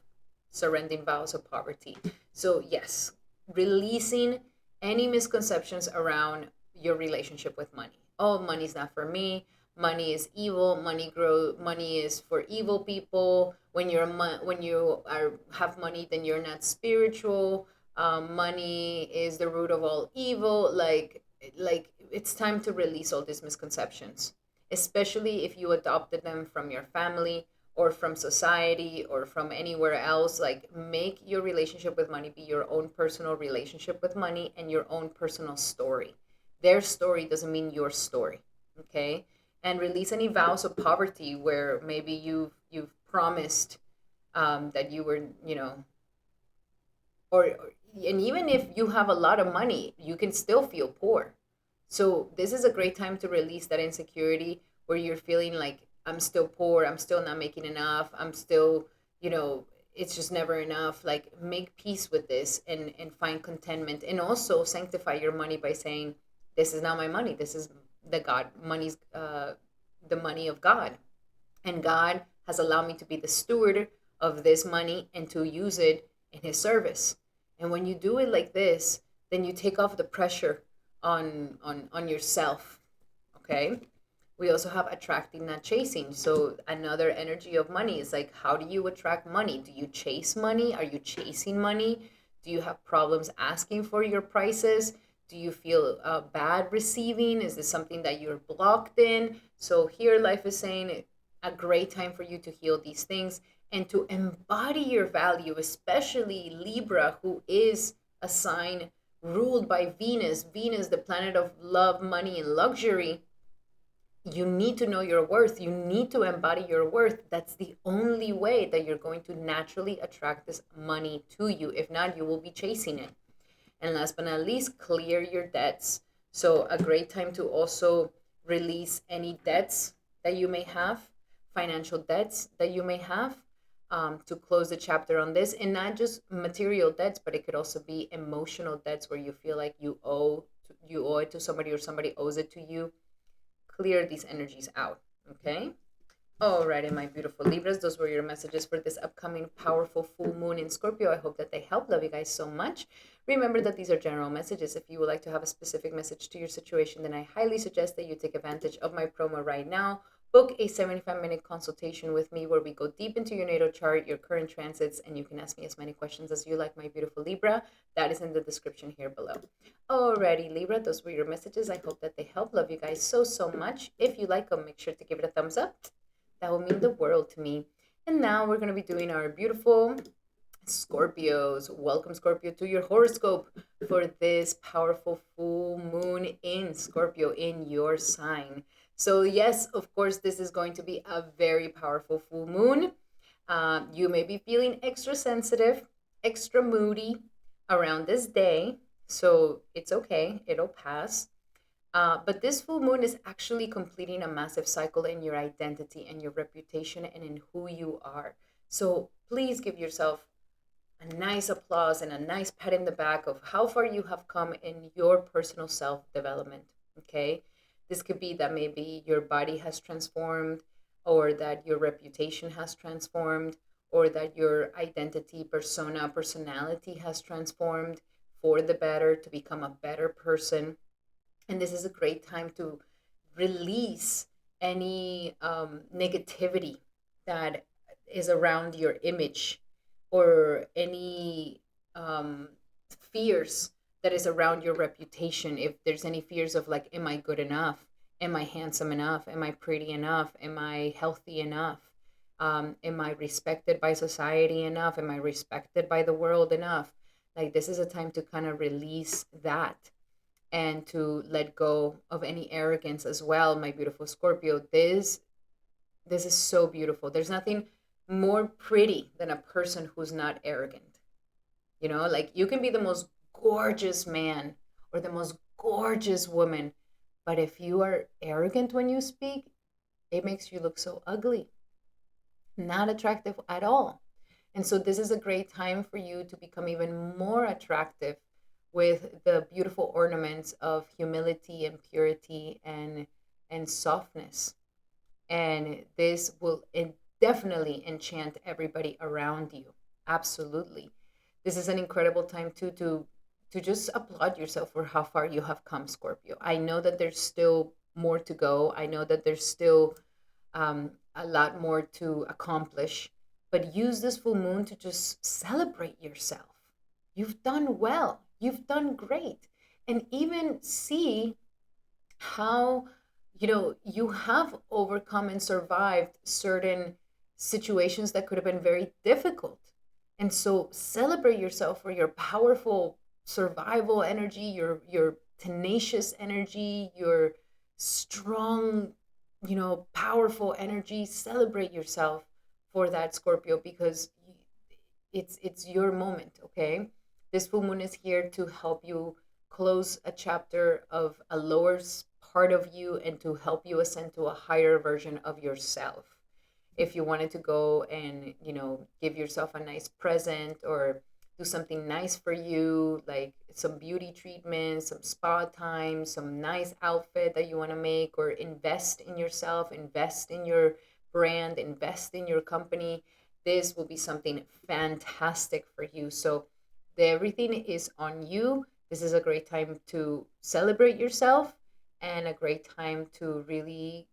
surrendering vows of poverty. So, yes, releasing any misconceptions around your relationship with money. Oh, money's not for me. Money is evil. Money is for evil people. When you have money, then you're not spiritual. Money is the root of all evil. Like it's time to release all these misconceptions, especially if you adopted them from your family or from society or from anywhere else. Like, make your relationship with money be your own personal relationship with money and your own personal story. Their story doesn't mean your story. Okay? And release any vows of poverty where maybe you've promised that you were, and even if you have a lot of money, you can still feel poor. So this is a great time to release that insecurity where you're feeling like, I'm still poor, I'm still not making enough, I'm still, it's just never enough. Like, make peace with this and find contentment, and also sanctify your money by saying, this is not my money, this is the money of God. And God has allowed me to be the steward of this money and to use it in his service. And when you do it like this, then you take off the pressure on yourself. Okay? We also have attracting, not chasing. So another energy of money is like, how do you attract money? Do you chase money? Are you chasing money? Do you have problems asking for your prices? Do you feel bad receiving? Is this something that you're blocked in? So here life is saying a great time for you to heal these things and to embody your value, especially Libra, who is a sign ruled by Venus. Venus, the planet of love, money, and luxury. You need to know your worth. You need to embody your worth. That's the only way that you're going to naturally attract this money to you. If not, you will be chasing it. And last but not least, clear your debts. So a great time to also release any debts that you may have, financial debts that you may have, to close the chapter on this. And not just material debts, but it could also be emotional debts where you feel like you owe it to somebody or somebody owes it to you. Clear these energies out. Okay? Alrighty, my beautiful Libras, those were your messages for this upcoming powerful full moon in Scorpio. I hope that they help. Love you guys so much. Remember that these are general messages. If you would like to have a specific message to your situation, then I highly suggest that you take advantage of my promo right now. Book a 75-minute consultation with me where we go deep into your natal chart, your current transits, and you can ask me as many questions as you like, my beautiful Libra. That is in the description here below. Alrighty, Libra, those were your messages. I hope that they help. Love you guys so, so much. If you like them, make sure to give it a thumbs up. That will mean the world to me. And now we're going to be doing our beautiful Scorpios. Welcome, Scorpio, to your horoscope for this powerful full moon in Scorpio, in your sign. So yes, of course, this is going to be a very powerful full moon. You may be feeling extra sensitive, extra moody around this day. So it's okay. It'll pass. But this full moon is actually completing a massive cycle in your identity and your reputation and in who you are. So please give yourself a nice applause and a nice pat in the back of how far you have come in your personal self-development, okay? This could be that maybe your body has transformed, or that your reputation has transformed, or that your identity, persona, personality has transformed for the better to become a better person. And this is a great time to release any negativity that is around your image, or any um, fears that is around your reputation. If there's any fears of like, am I good enough? Am I handsome enough? Am I pretty enough? Am I healthy enough? Am I respected by society enough? Am I respected by the world enough? Like, this is a time to kind of release that and to let go of any arrogance as well, my beautiful Scorpio. This is so beautiful. There's nothing more pretty than a person who's not arrogant. You know, like, you can be the most gorgeous man or the most gorgeous woman, but if you are arrogant when you speak, it makes you look so ugly, not attractive at all. And so this is a great time for you to become even more attractive with the beautiful ornaments of humility and purity and softness. And this will definitely enchant everybody around you. Absolutely. This is an incredible time too to just applaud yourself for how far you have come, Scorpio. I know that there's still more to go. I know that there's still a lot more to accomplish, but use this full moon to just celebrate yourself. You've done well. You've done great. And even see how, you have overcome and survived certain situations that could have been very difficult. And so celebrate yourself for your powerful survival energy, your tenacious energy, your strong, powerful energy. Celebrate yourself for that, Scorpio, because it's your moment, okay? This full moon is here to help you close a chapter of a lower part of you and to help you ascend to a higher version of yourself. If you wanted to go and, give yourself a nice present, or do something nice for you, like some beauty treatment, some spa time, some nice outfit that you want to make, or invest in yourself, invest in your brand, invest in your company, this will be something fantastic for you. So everything is on you. This is a great time to celebrate yourself, and a great time to really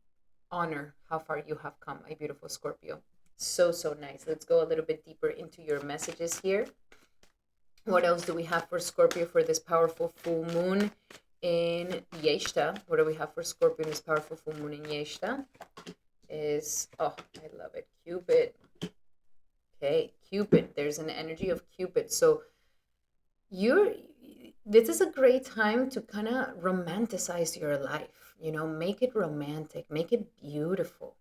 honor how far you have come, my beautiful Scorpio. So, so nice. Let's go a little bit deeper into your messages here. What else do we have for Scorpio for this powerful full moon in Jyeshta? What do we have for Scorpio in this powerful full moon in Jyeshta? Oh, I love it. Cupid. Okay, Cupid. There's an energy of Cupid. So this is a great time to kind of romanticize your life, make it romantic, make it beautiful.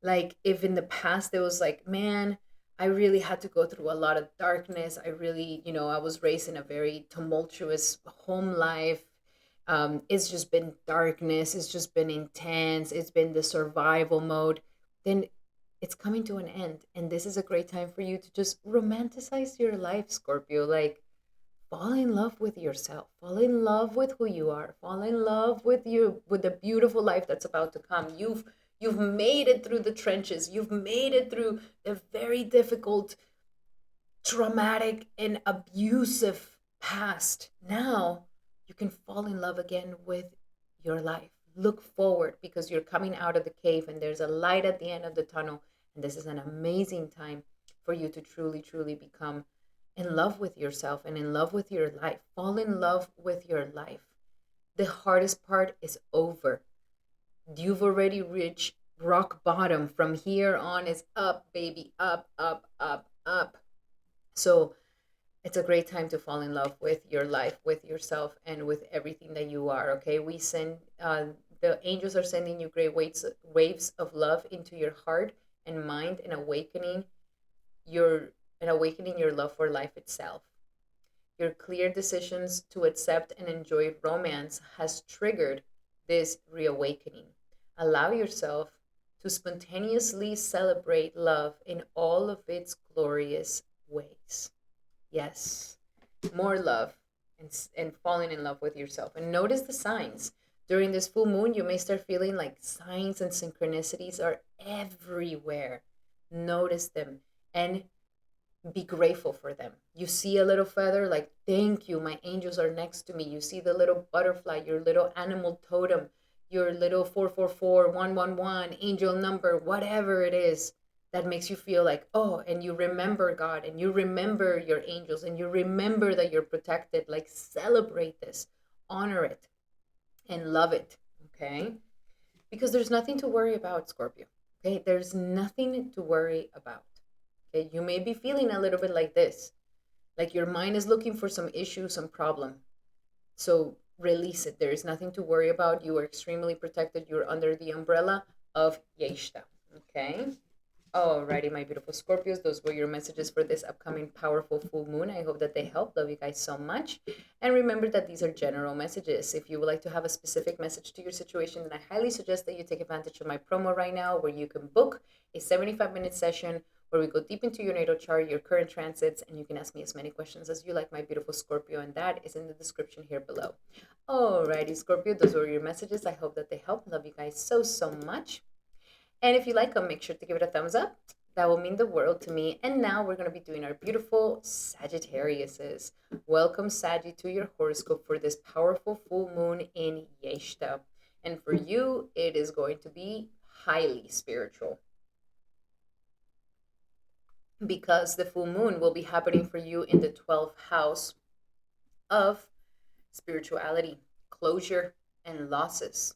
Like, if in the past there was like, man, I really had to go through a lot of darkness. I really, I was raised in a very tumultuous home life. It's just been darkness. It's just been intense. It's been the survival mode. Then it's coming to an end. And this is a great time for you to just romanticize your life, Scorpio. Like, fall in love with yourself. Fall in love with who you are. Fall in love with you, with the beautiful life that's about to come. You've made it through the trenches. You've made it through the very difficult, traumatic, and abusive past. Now you can fall in love again with your life. Look forward, because you're coming out of the cave and there's a light at the end of the tunnel. And this is an amazing time for you to truly, truly become in love with yourself and in love with your life. Fall in love with your life. The hardest part is over. You've already reached rock bottom. From here on is up, baby. Up, up, up, up. So it's a great time to fall in love with your life, with yourself, and with everything that you are. Okay, the angels are sending you great waves of love into your heart and mind, and your awakening your love for life itself. Your clear decisions to accept and enjoy romance has triggered this reawakening. Allow yourself to spontaneously celebrate love in all of its glorious ways. Yes, more love and falling in love with yourself. And notice the signs. During this full moon, you may start feeling like signs and synchronicities are everywhere. Notice them and be grateful for them. You see a little feather, like, thank you, my angels are next to me. You see the little butterfly, your little animal totem, your little 444, 111, angel number, whatever it is that makes you feel like, oh, and you remember God and you remember your angels and you remember that you're protected. Like, celebrate this, honor it, and love it. Okay? Because there's nothing to worry about, Scorpio. Okay? There's nothing to worry about. Okay? You may be feeling a little bit like this, like your mind is looking for some issue, some problem. So release it. There is nothing to worry about. You are extremely protected. You're under the umbrella of Jyeshta. Okay? Alrighty, my beautiful Scorpios, those were your messages for this upcoming powerful full moon. I hope that they help. Love you guys so much. And remember that these are general messages. If you would like to have a specific message to your situation, then I highly suggest that you take advantage of my promo right now, where you can book a 75-minute session where we go deep into your natal chart, your current transits, and you can ask me as many questions as you like, my beautiful Scorpio, and that is in the description here below. Alrighty, Scorpio, those were your messages. I hope that they help. Love you guys so, so much. And if you like them, make sure to give it a thumbs up. That will mean the world to me. And now we're going to be doing our beautiful Sagittariuses. Welcome, Saggy, to your horoscope for this powerful full moon in Jyeshta. And for you, it is going to be highly spiritual, because the full moon will be happening for you in the 12th house of spirituality, closure, and losses.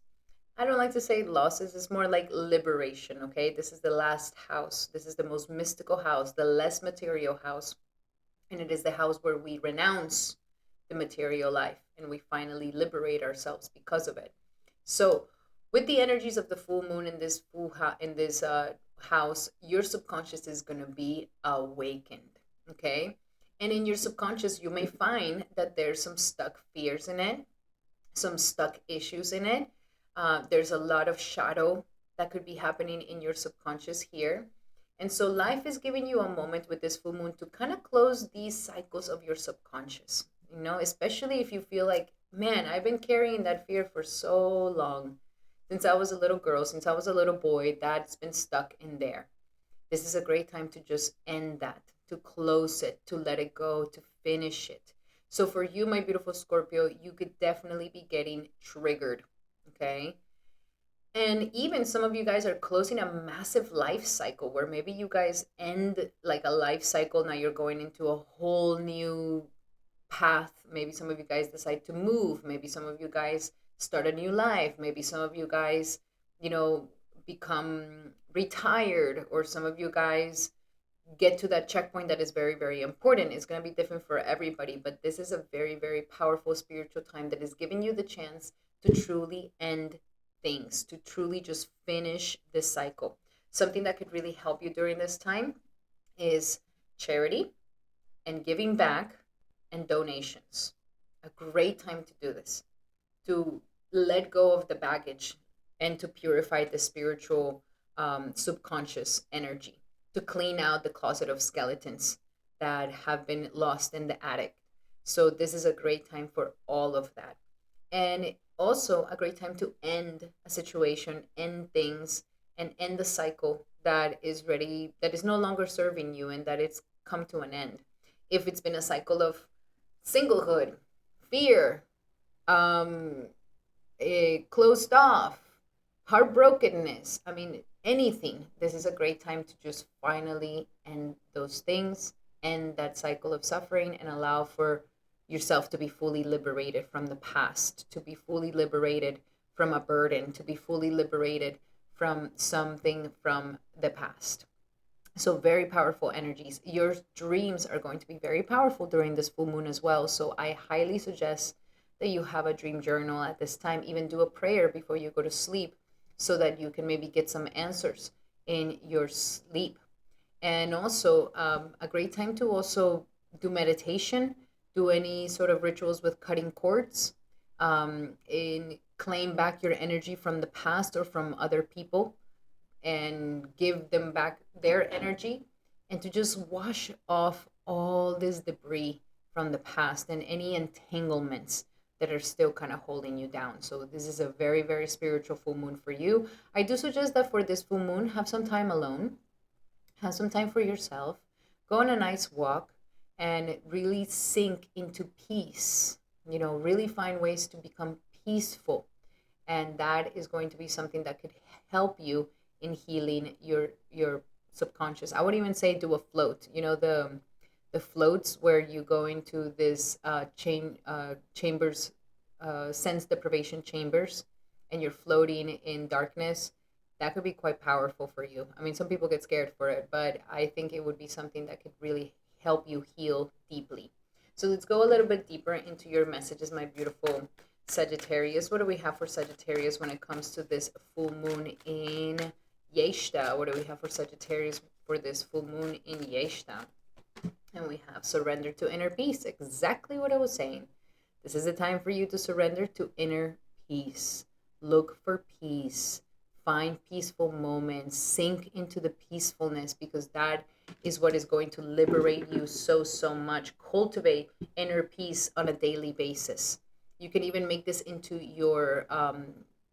I don't like to say losses, it's more like liberation, okay? This is the last house. This is the most mystical house, the less material house. And it is the house where we renounce the material life and we finally liberate ourselves because of it. So, with the energies of the full moon in this house, your subconscious is going to be awakened, okay? And in your subconscious, you may find that there's some stuck fears in it, some stuck issues in it. There's a lot of shadow that could be happening in your subconscious here. And so life is giving you a moment with this full moon to kind of close these cycles of your subconscious, especially if you feel like, man, I've been carrying that fear for so long. Since I was a little girl, since I was a little boy, that's been stuck in there. This is a great time to just end that, to close it, to let it go, to finish it. So for you, my beautiful Scorpio, you could definitely be getting triggered. Okay. And even some of you guys are closing a massive life cycle where maybe you guys end like a life cycle. Now you're going into a whole new path. Maybe some of you guys decide to move. Maybe some of you guys start a new life. Maybe some of you guys, become retired, or some of you guys get to that checkpoint that is very, very important. It's going to be different for everybody, but this is a very, very powerful spiritual time that is giving you the chance to truly end things, to truly just finish this cycle. Something that could really help you during this time is charity and giving back and donations. A great time to do this, to let go of the baggage and to purify the spiritual subconscious energy, to clean out the closet of skeletons that have been lost in the attic. So this is a great time for all of that. And also a great time to end a situation, end things, and end the cycle that is ready, that is no longer serving you, and that it's come to an end. If it's been a cycle of singlehood, fear, closed off, heartbrokenness, anything, this is a great time to just finally end those things, end that cycle of suffering, and allow for yourself to be fully liberated from the past, to be fully liberated from a burden, to be fully liberated from something from the past. So very powerful energies. Your dreams are going to be very powerful during this full moon as well. So I highly suggest that you have a dream journal at this time. Even do a prayer before you go to sleep so that you can maybe get some answers in your sleep. And also a great time to also do meditation, do any sort of rituals with cutting cords, and claim back your energy from the past or from other people. and give them back their energy, and to just wash off all this debris from the past and any entanglements that are still kind of holding you down. So this is a very, very spiritual full moon for you. I do suggest that for this full moon, have some time alone, have some time for yourself, go on a nice walk, and really sink into peace. Really find ways to become peaceful. And that is going to be something that could help you in healing your subconscious. I would even say do a float. The floats where you go into this chambers, sense deprivation chambers, and you're floating in darkness. That could be quite powerful for you. I mean, some people get scared for it, but I think it would be something that could really help you heal deeply. So let's go a little bit deeper into your messages, my beautiful Sagittarius. What do we have for Sagittarius when it comes to this full moon in Jyeshta? What do we have for Sagittarius for this full moon in Jyeshta? And we have surrender to inner peace. Exactly what I was saying. This is the time for you to surrender to inner peace. Look for peace. Find peaceful moments. Sink into the peacefulness, because that is what is going to liberate you so, so much. Cultivate inner peace on a daily basis. You can even make this into your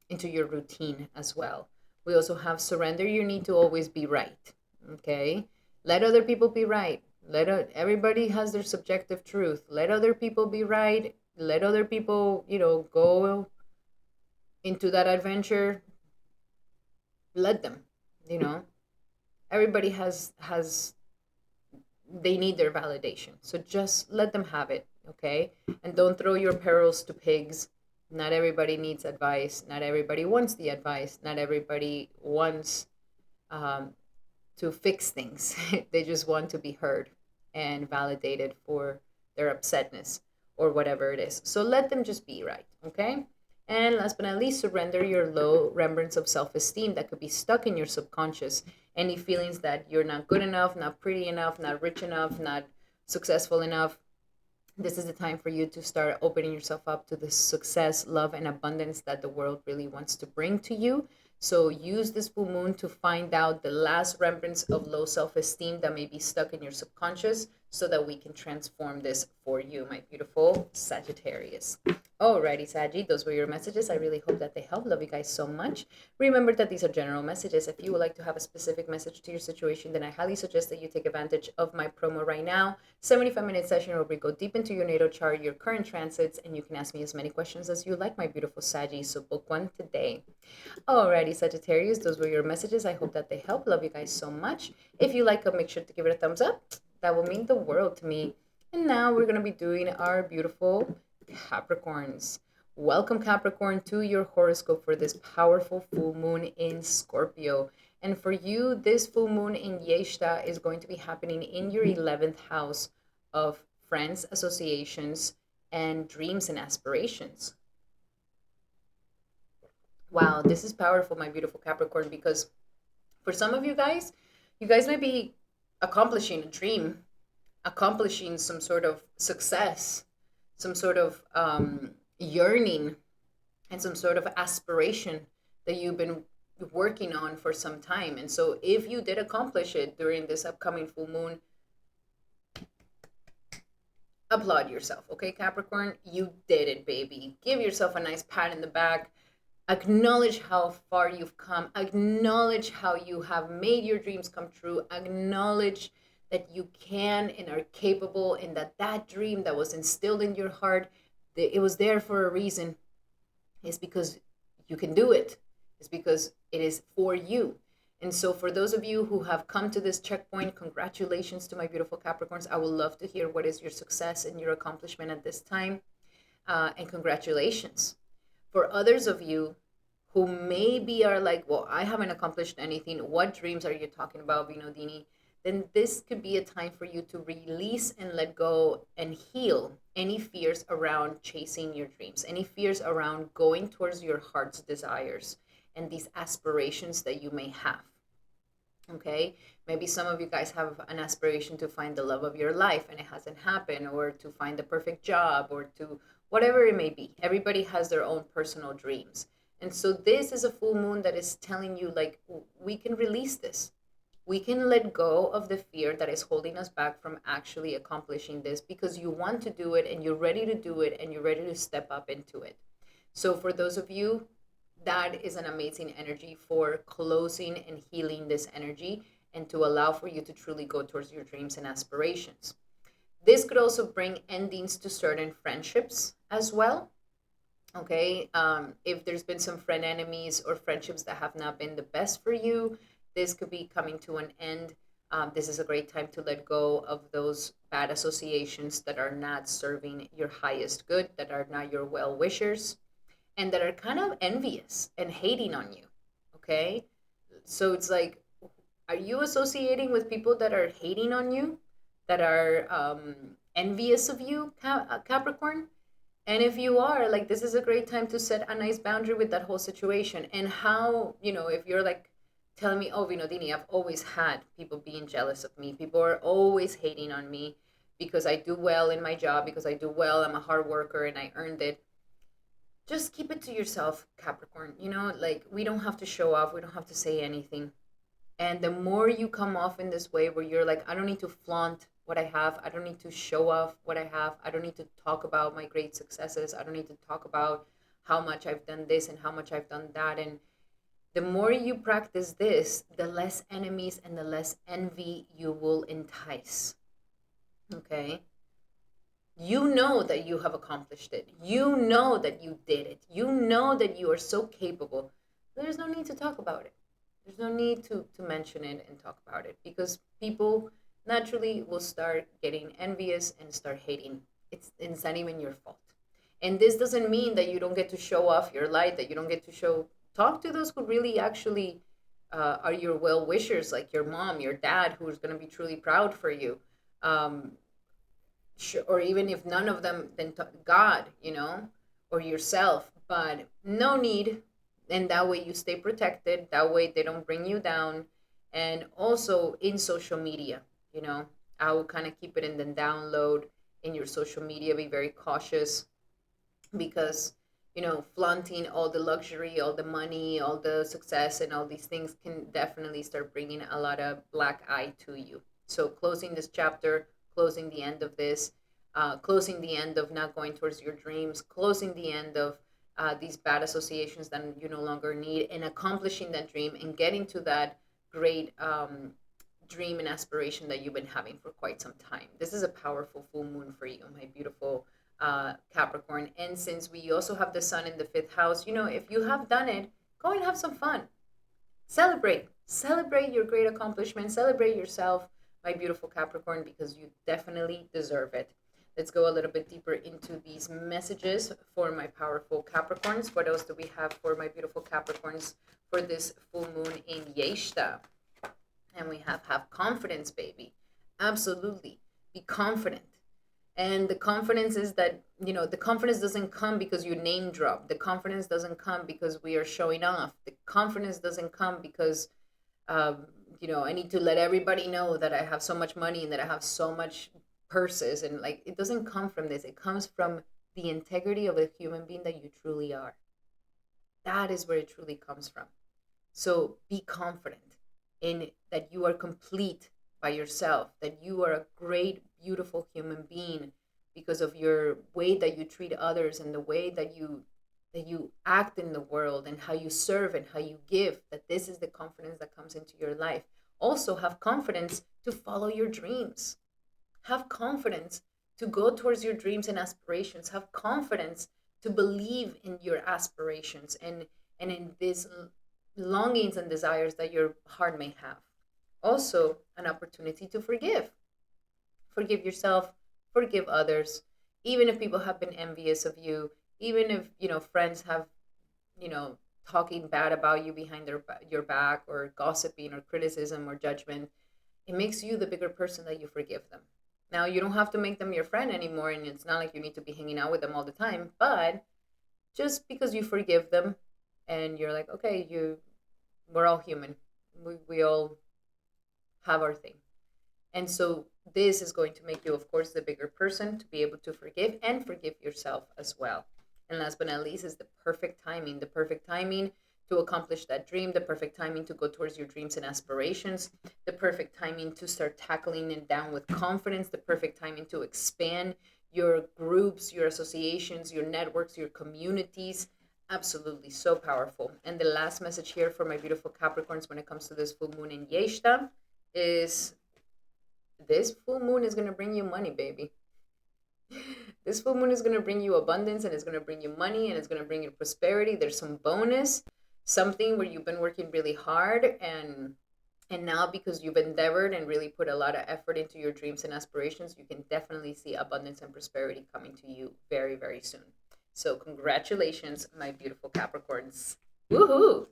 routine as well. We also have surrender your need to always be right. Okay? Let other people be right. Everybody has their subjective truth. Let other people be right. Let other people, go into that adventure. Let them, everybody has they need their validation. So just let them have it, okay? And don't throw your perils to pigs. Not everybody needs advice. Not everybody wants the advice. Not everybody wants to fix things. They just want to be heard and validated for their upsetness or whatever it is. So let them just be right, okay? And last but not least, surrender your low remembrance of self-esteem that could be stuck in your subconscious. Any feelings that you're not good enough, not pretty enough, not rich enough, not successful enough. This is the time for you to start opening yourself up to the success, love, and abundance that the world really wants to bring to you. So use this full moon to find out the last remembrance of low self-esteem that may be stuck in your subconscious, so that we can transform this for you, my beautiful Sagittarius. Alrighty, Saggy, those were your messages. I really hope that they help. Love you guys so much. Remember that these are general messages. If you would like to have a specific message to your situation, then I highly suggest that you take advantage of my promo right now. 75-minute session where we go deep into your natal chart, your current transits, and you can ask me as many questions as you like, my beautiful Saggy. So book one today. Alrighty, Sagittarius, those were your messages. I hope that they help. Love you guys so much. If you like it, make sure to give it a thumbs up. That will mean the world to me. And now we're going to be doing our beautiful Capricorns. Welcome, Capricorn, to your horoscope for this powerful full moon in Scorpio. And for you, this full moon in Jyeshta is going to be happening in your 11th house of friends, associations, and dreams and aspirations. Wow, this is powerful, my beautiful Capricorn, because for some of you guys might be accomplishing a dream, accomplishing some sort of success, some sort of yearning, and some sort of aspiration that you've been working on for some time. And so if you did accomplish it during this upcoming full moon, applaud yourself, okay, Capricorn? You did it, baby. Give yourself a nice pat in the back. Acknowledge how far you've come. Acknowledge how you have made your dreams come true. Acknowledge that you can and are capable, and that dream that was instilled in your heart, it was there for a reason. It's because you can do it. It's because it is for you. And so for those of you who have come to this checkpoint, congratulations to my beautiful Capricorns. I would love to hear what is your success and your accomplishment at this time. And congratulations. For others of you who maybe are like, well, I haven't accomplished anything. What dreams are you talking about, Vinodini? Then this could be a time for you to release and let go and heal any fears around chasing your dreams, any fears around going towards your heart's desires and these aspirations that you may have. Okay, maybe some of you guys have an aspiration to find the love of your life and it hasn't happened, or to find the perfect job, or to whatever it may be. Everybody has their own personal dreams. And so this is a full moon that is telling you, like, we can release this. We can let go of the fear that is holding us back from actually accomplishing this, because you want to do it and you're ready to do it and you're ready to step up into it. So for those of you, that is an amazing energy for closing and healing this energy, and to allow for you to truly go towards your dreams and aspirations. This could also bring endings to certain friendships as well. Okay, if there's been some friend enemies or friendships that have not been the best for you, this could be coming to an end. This is a great time to let go of those bad associations that are not serving your highest good, that are not your well wishers, and that are kind of envious and hating on you. Okay, so it's like, are you associating with people that are hating on you, that are envious of you, Capricorn? And if you are, like, this is a great time to set a nice boundary with that whole situation. And how, if you're like telling me, oh, Vinodini, I've always had people being jealous of me. People are always hating on me because I do well in my job, because I do well, I'm a hard worker and I earned it. Just keep it to yourself, Capricorn. Like, we don't have to show off, we don't have to say anything. And the more you come off in this way where you're like, I don't need to flaunt what I have, I don't need to show off what I have, I don't need to talk about my great successes, I don't need to talk about how much I've done this and how much I've done that. And the more you practice this, the less enemies and the less envy you will entice. Okay? You know that you have accomplished it. You know that you did it. You know that you are so capable. There's no need to talk about it. There's no need to mention it and talk about it, because people naturally will start getting envious and start hating. It's not even your fault. And this doesn't mean that you don't get to show off your light, that you don't get to talk to those who really actually are your well wishers, like your mom, your dad, who's going to be truly proud for you. Um, or even if none of them, then God, or yourself. But no need. And that way you stay protected, that way they don't bring you down. And also in social media, I will kind of keep it in the download. In your social media, be very cautious, because flaunting all the luxury, all the money, all the success, and all these things can definitely start bringing a lot of black eye to you. So closing this chapter, closing the end of this, closing the end of not going towards your dreams, closing the end of these bad associations that you no longer need, and accomplishing that dream and getting to that great dream and aspiration that you've been having for quite some time. This is a powerful full moon for you, my beautiful Capricorn. And since we also have the sun in the fifth house, if you have done it, go and have some fun. Celebrate your great accomplishment, celebrate yourself, my beautiful Capricorn, because you definitely deserve it. Let's go a little bit deeper into these messages for my powerful Capricorns. What else do we have for my beautiful Capricorns for this full moon in Jyeshta? And we have confidence, baby. Absolutely. Be confident. And the confidence is that, the confidence doesn't come because you name drop. The confidence doesn't come because we are showing off. The confidence doesn't come because, I need to let everybody know that I have so much money and that I have so much purses. And like, it doesn't come from this. It comes from the integrity of a human being that you truly are. That is where it truly comes from. So be confident in that you are complete by yourself, that you are a great, beautiful human being because of your way that you treat others and the way that you act in the world and how you serve and how you give, that this is the confidence that comes into your life. Also have confidence to follow your dreams. Have confidence to go towards your dreams and aspirations. Have confidence to believe in your aspirations and in these longings and desires that your heart may have. Also, an opportunity to forgive. Forgive yourself, forgive others, even if people have been envious of you, even if, friends have, talking bad about you behind your back, or gossiping or criticism or judgment. It makes you the bigger person that you forgive them. Now, you don't have to make them your friend anymore, and it's not like you need to be hanging out with them all the time, but just because you forgive them and you're like, okay, we're all human. We all have our thing. And so this is going to make you, of course, the bigger person to be able to forgive and forgive yourself as well. And last but not least is the perfect timing to accomplish that dream, the perfect timing to go towards your dreams and aspirations, the perfect timing to start tackling it down with confidence, the perfect timing to expand your groups, your associations, your networks, your communities. Absolutely so powerful. And the last message here for my beautiful Capricorns when it comes to this full moon in Jyeshta is this full moon is going to bring you money, baby. This full moon is going to bring you abundance, and it's going to bring you money, and it's going to bring you prosperity. There's some bonus, something where you've been working really hard, and now because you've endeavored and really put a lot of effort into your dreams and aspirations, you can definitely see abundance and prosperity coming to you very, very soon. So congratulations, my beautiful Capricorns. Woohoo!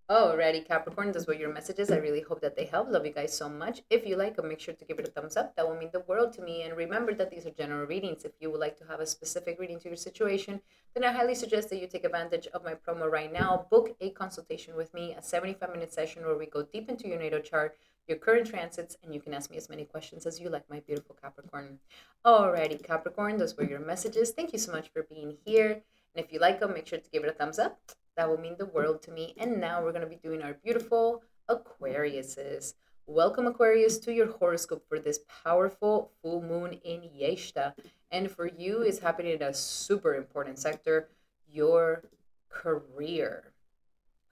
Alrighty, Capricorn, those were your messages. I really hope that they help. Love you guys so much. If you like them, make sure to give it a thumbs up. That will mean the world to me. And remember that these are general readings. If you would like to have a specific reading to your situation, then I highly suggest that you take advantage of my promo right now. Book a consultation with me, a 75-minute session where we go deep into your natal chart, your current transits, and you can ask me as many questions as you like, my beautiful Capricorn. Alrighty, Capricorn, those were your messages. Thank you so much for being here. And if you like them, make sure to give it a thumbs up. That will mean the world to me. And now we're going to be doing our beautiful Aquariuses. Welcome, Aquarius, to your horoscope for this powerful full moon in Jyeshta. And for you, it's happening in a super important sector, your career.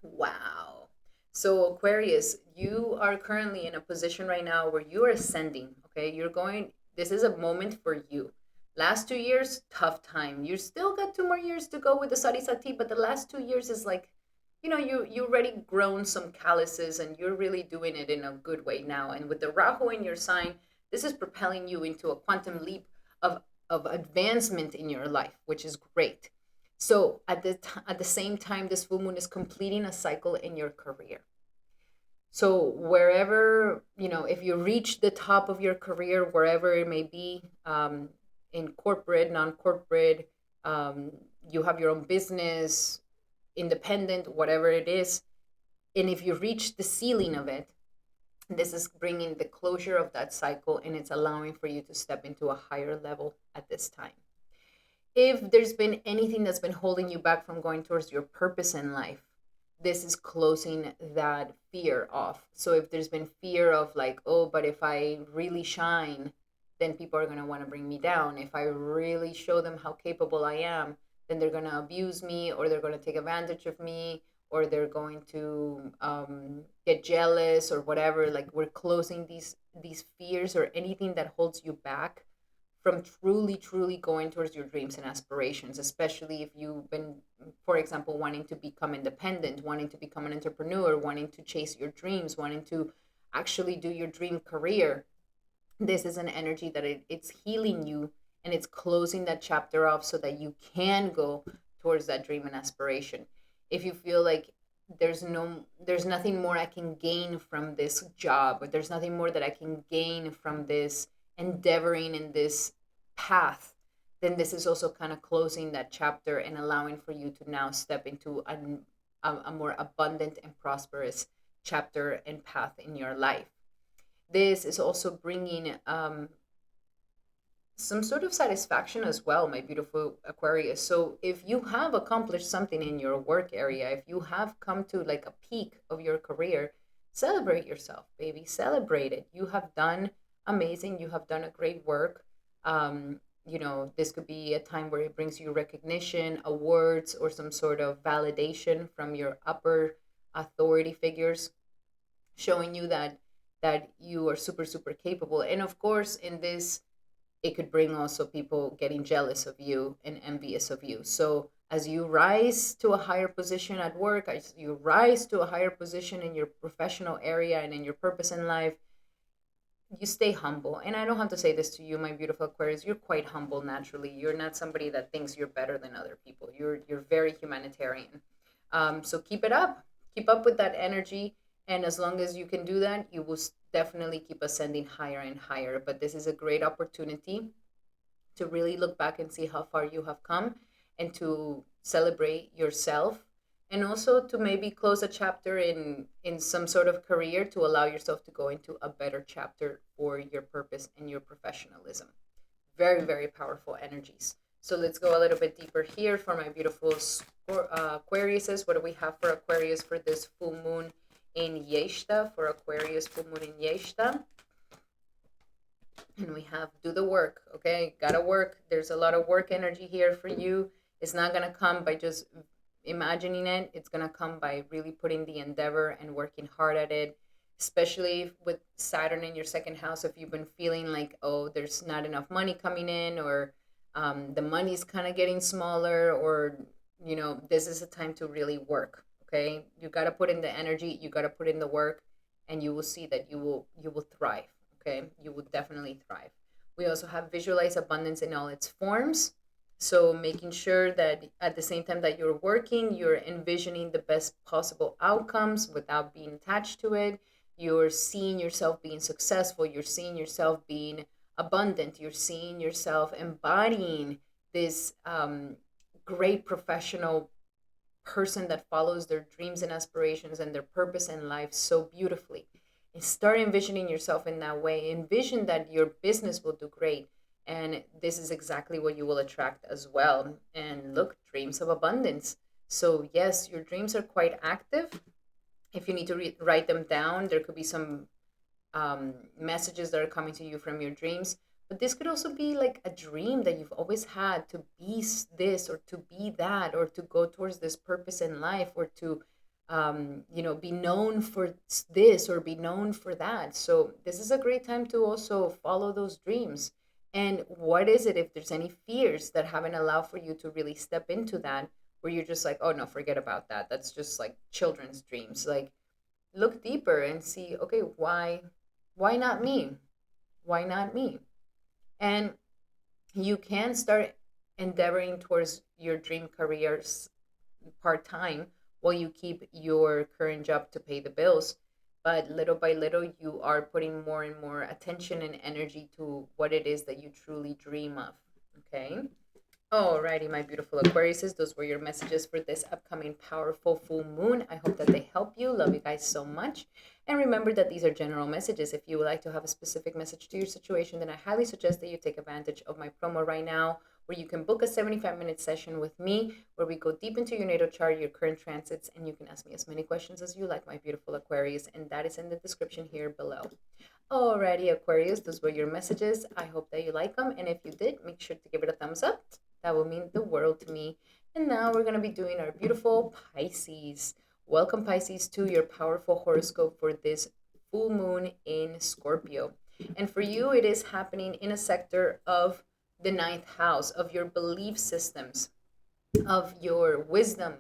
Wow. So, Aquarius, you are currently in a position right now where you are ascending. Okay. This is a moment for you. Last 2 years, tough time. You still got 2 more years to go with the Sari Sati, but the last 2 years is like, you already grown some calluses and you're really doing it in a good way now. And with the Rahu in your sign, this is propelling you into a quantum leap of advancement in your life, which is great. So at the same time, this full moon is completing a cycle in your career. So wherever, if you reach the top of your career, wherever it may be, in corporate, non-corporate, you have your own business, independent, whatever it is. And if you reach the ceiling of it, this is bringing the closure of that cycle, and it's allowing for you to step into a higher level at this time. If there's been anything that's been holding you back from going towards your purpose in life, this is closing that fear off. So if there's been fear of like, oh, but if I really shine, then people are going to want to bring me down. If I really show them how capable I am, then they're going to abuse me, or they're going to take advantage of me, or they're going to get jealous or whatever. Like, we're closing these fears or anything that holds you back from truly going towards your dreams and aspirations, especially if you've been, for example, wanting to become independent, wanting to become an entrepreneur, wanting to chase your dreams, wanting to actually do your dream career. This is an energy that it's healing you, and it's closing that chapter off so that you can go towards that dream and aspiration. If you feel like there's nothing more I can gain from this job, or there's nothing more that I can gain from this endeavoring in this path, then this is also kind of closing that chapter and allowing for you to now step into a more abundant and prosperous chapter and path in your life. This is also bringing some sort of satisfaction as well, my beautiful Aquarius. So if you have accomplished something in your work area, if you have come to like a peak of your career, celebrate yourself, baby. Celebrate it. You have done amazing. You have done a great work. This could be a time where it brings you recognition, awards, or some sort of validation from your upper authority figures, showing you that you are super, super capable. And of course, in this, it could bring also people getting jealous of you and envious of you. So as you rise to a higher position at work, as you rise to a higher position in your professional area and in your purpose in life, you stay humble. And I don't have to say this to you, my beautiful Aquarius. You're quite humble naturally. You're not somebody that thinks you're better than other people. You're very humanitarian. So keep it up. Keep up with that energy. And as long as you can do that, you will definitely keep ascending higher and higher. But this is a great opportunity to really look back and see how far you have come, and to celebrate yourself, and also to maybe close a chapter in some sort of career to allow yourself to go into a better chapter for your purpose and your professionalism. Very, very powerful energies. So let's go a little bit deeper here for my beautiful Aquariuses. What do we have for Aquarius for this full moon in Jyeshta? For Aquarius, full moon in Jyeshta. And we have do the work, okay? Gotta work. There's a lot of work energy here for you. It's not gonna come by just imagining it. It's gonna come by really putting the endeavor and working hard at it, especially with Saturn in your second house. If you've been feeling like, oh, there's not enough money coming in, or the money's kind of getting smaller, or this is a time to really work. Okay, you got to put in the energy, you got to put in the work, and you will see that you will thrive. Okay, you will definitely thrive. We also have visualize abundance in all its forms. So making sure that at the same time that you're working, you're envisioning the best possible outcomes without being attached to it. You're seeing yourself being successful. You're seeing yourself being abundant. You're seeing yourself embodying this great professional person that follows their dreams and aspirations and their purpose in life so beautifully. And start envisioning yourself in that way. Envision that your business will do great. And this is exactly what you will attract as well. And look, dreams of abundance. So, yes, your dreams are quite active. If you need to write them down, there could be some messages that are coming to you from your dreams. But this could also be like a dream that you've always had to be this or to be that or to go towards this purpose in life or to, be known for this or be known for that. So this is a great time to also follow those dreams. And what is it if there's any fears that haven't allowed for you to really step into that, where you're just like, oh no, forget about that. That's just like children's dreams. Like look deeper and see, okay, why not me? Why not me? And you can start endeavoring towards your dream careers part time while you keep your current job to pay the bills. But little by little, you are putting more and more attention and energy to what it is that you truly dream of. Okay. Alrighty, my beautiful Aquariuses, those were your messages for this upcoming powerful full moon. I hope that they help you. Love you guys so much. And remember that these are general messages. If you would like to have a specific message to your situation, then I highly suggest that you take advantage of my promo right now, where you can book a 75-minute session with me, where we go deep into your natal chart, your current transits, and you can ask me as many questions as you like, my beautiful Aquarius. And that is in the description here below. Alrighty, Aquarius, those were your messages. I hope that you like them. And if you did, make sure to give it a thumbs up. That will mean the world to me. And now we're going to be doing our beautiful Pisces. Welcome, Pisces, to your powerful horoscope for this full moon in Scorpio. And for you, it is happening in a sector of the ninth house, of your belief systems, of your wisdom,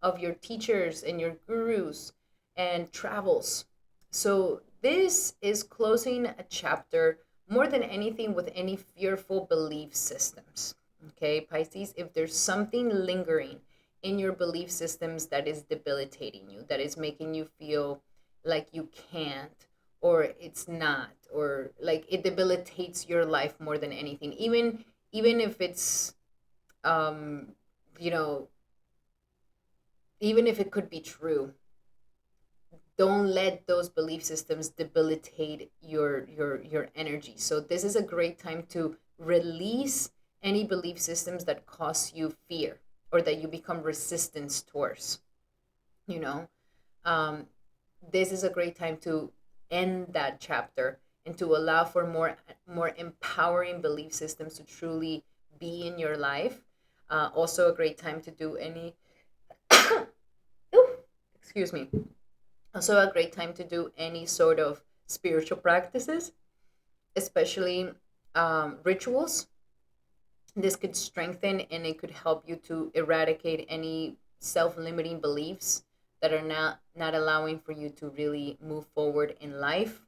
of your teachers and your gurus and travels. So this is closing a chapter more than anything with any fearful belief systems. Okay, Pisces, if there's something lingering in your belief systems that is debilitating you, that is making you feel like you can't, or it's not, or like it debilitates your life more than anything, even if it's you know even if it could be true, don't let those belief systems debilitate your energy. So this is a great time to release any belief systems that cause you fear or that you become resistance towards. you know um, this is a great time to end that chapter and to allow for more empowering belief systems to truly be in your life. Also a great time to do any Ooh, excuse me. Also a great time to do any sort of spiritual practices, especially rituals. This could strengthen and it could help you to eradicate any self-limiting beliefs that are not allowing for you to really move forward in life.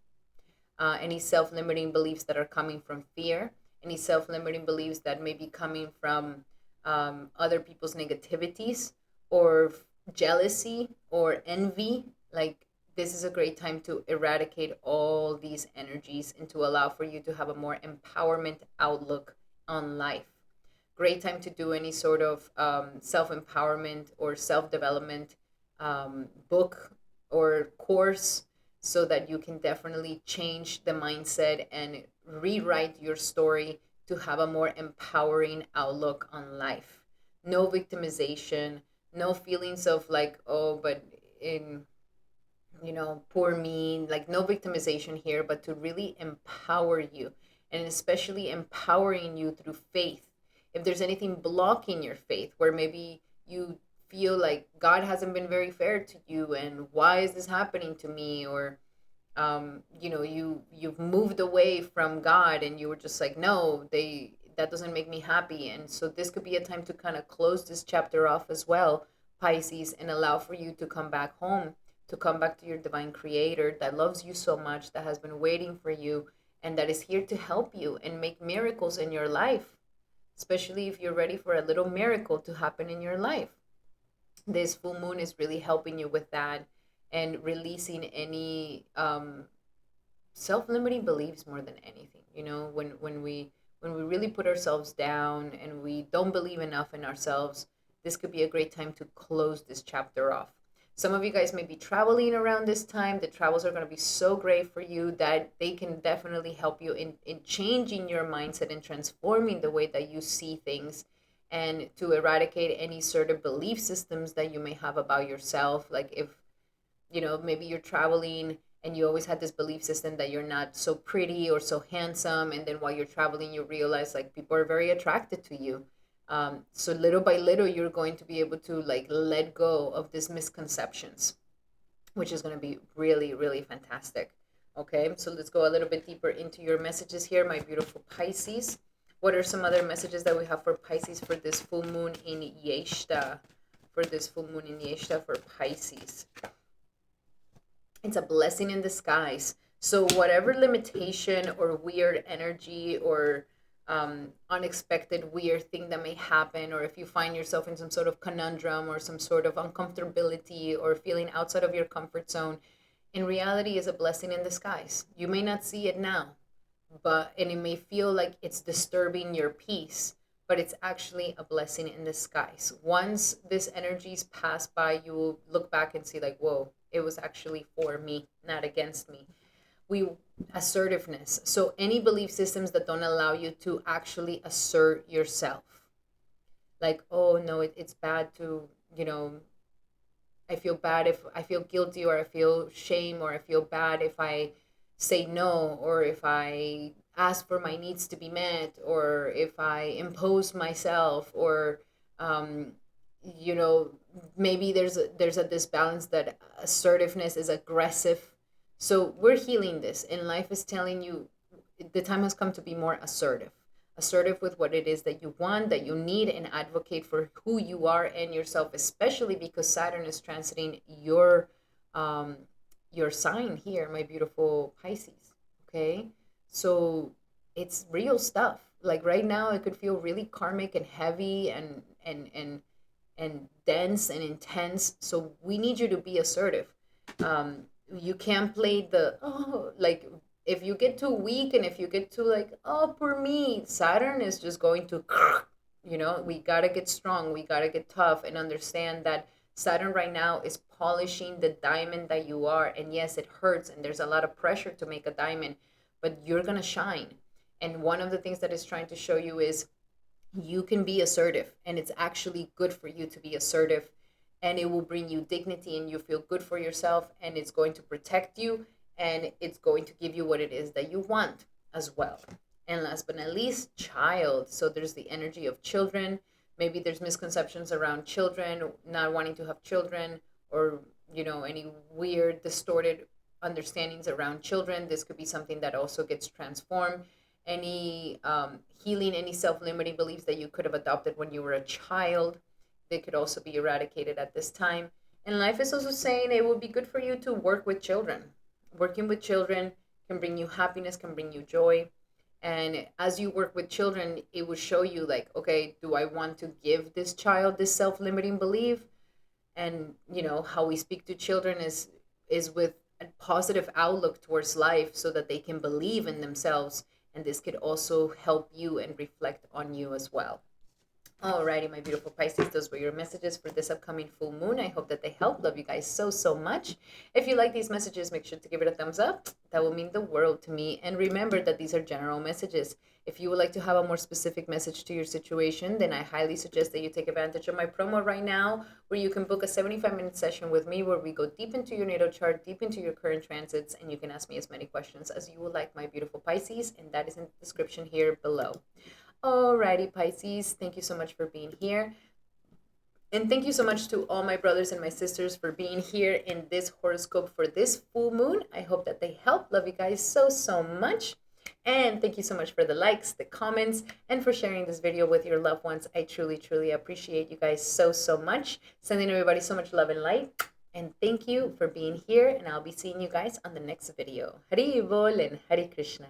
Any self-limiting beliefs that are coming from fear, any self-limiting beliefs that may be coming from other people's negativities or jealousy or envy. Like, this is a great time to eradicate all these energies and to allow for you to have a more empowerment outlook on life. Great time to do any sort of self-empowerment or self-development book or course, so that you can definitely change the mindset and rewrite your story to have a more empowering outlook on life. No victimization, no feelings of like, oh, but in, poor me, like no victimization here, but to really empower you, and especially empowering you through faith. If there's anything blocking your faith, where maybe you feel like God hasn't been very fair to you, and why is this happening to me? Or you've moved away from God, and you were just like, no, that doesn't make me happy. And so this could be a time to kind of close this chapter off as well, Pisces, and allow for you to come back home, to come back to your divine creator that loves you so much, that has been waiting for you, and that is here to help you and make miracles in your life, especially if you're ready for a little miracle to happen in your life. This full moon is really helping you with that, and releasing any self-limiting beliefs more than anything. When we really put ourselves down and we don't believe enough in ourselves, this could be a great time to close this chapter off. Some of you guys may be traveling around this time. The travels are going to be so great for you that they can definitely help you in changing your mindset and transforming the way that you see things, and to eradicate any sort of belief systems that you may have about yourself. Like if, maybe you're traveling and you always had this belief system that you're not so pretty or so handsome, and then while you're traveling you realize like people are very attracted to you. So little by little you're going to be able to like let go of these misconceptions, which is going to be really, really fantastic. Okay, so let's go a little bit deeper into your messages here, my beautiful Pisces. What are some other messages that we have for Pisces for this full moon in Jyeshta? For this full moon in Jyeshta for Pisces. It's a blessing in disguise. So whatever limitation or weird energy or unexpected weird thing that may happen, or if you find yourself in some sort of conundrum or some sort of uncomfortability or feeling outside of your comfort zone, in reality is a blessing in disguise. You may not see it now, and it may feel like it's disturbing your peace, but it's actually a blessing in disguise. Once this energies pass by, you will look back and see like, whoa, it was actually for me, not against me. Assertiveness. So any belief systems that don't allow you to actually assert yourself. Like, oh no, it's bad to, I feel bad if I feel guilty, or I feel shame, or I feel bad if I say no, or if I ask for my needs to be met, or if I impose myself, or maybe there's a disbalance that assertiveness is aggressive. So we're healing this, and life is telling you the time has come to be more assertive with what it is that you want, that you need, and advocate for who you are and yourself, especially because Saturn is transiting your sign here, my beautiful Pisces. Okay, so it's real stuff. Like right now it could feel really karmic and heavy and dense and intense. So we need you to be assertive. You can't play like if you get too weak, and if you get too like, oh, poor me, Saturn is just going to, we got to get strong. We got to get tough and understand that Saturn right now is polishing the diamond that you are. And yes, it hurts and there's a lot of pressure to make a diamond, but you're going to shine. And one of the things that it's trying to show you is you can be assertive, and it's actually good for you to be assertive, and it will bring you dignity, and you feel good for yourself, and it's going to protect you, and it's going to give you what it is that you want as well. And last but not least, child. So there's the energy of children. Maybe there's misconceptions around children, not wanting to have children, or any weird distorted understandings around children. This could be something that also gets transformed. Any healing, any self-limiting beliefs that you could have adopted when you were a child, they could also be eradicated at this time. And life is also saying it would be good for you to work with children. Working with children can bring you happiness, can bring you joy. And as you work with children, it will show you like, okay, do I want to give this child this self-limiting belief? And how we speak to children is with a positive outlook towards life, so that they can believe in themselves. And this could also help you and reflect on you as well. Alrighty, my beautiful Pisces, those were your messages for this upcoming full moon. I hope that they help. Love you guys so, so much. If you like these messages, make sure to give it a thumbs up. That will mean the world to me. And remember that these are general messages. If you would like to have a more specific message to your situation, then I highly suggest that you take advantage of my promo right now, where you can book a 75-minute session with me where we go deep into your natal chart, deep into your current transits, and you can ask me as many questions as you would like, my beautiful Pisces, and that is in the description here below. Alrighty, Pisces, thank you so much for being here. And thank you so much to all my brothers and my sisters for being here in this horoscope for this full moon. I hope that they help. Love you guys so, so much. And thank you so much for the likes, the comments, and for sharing this video with your loved ones. I truly, truly appreciate you guys so, so much. Sending everybody so much love and light. And thank you for being here. And I'll be seeing you guys on the next video. Hari Bol and Hari Krishna.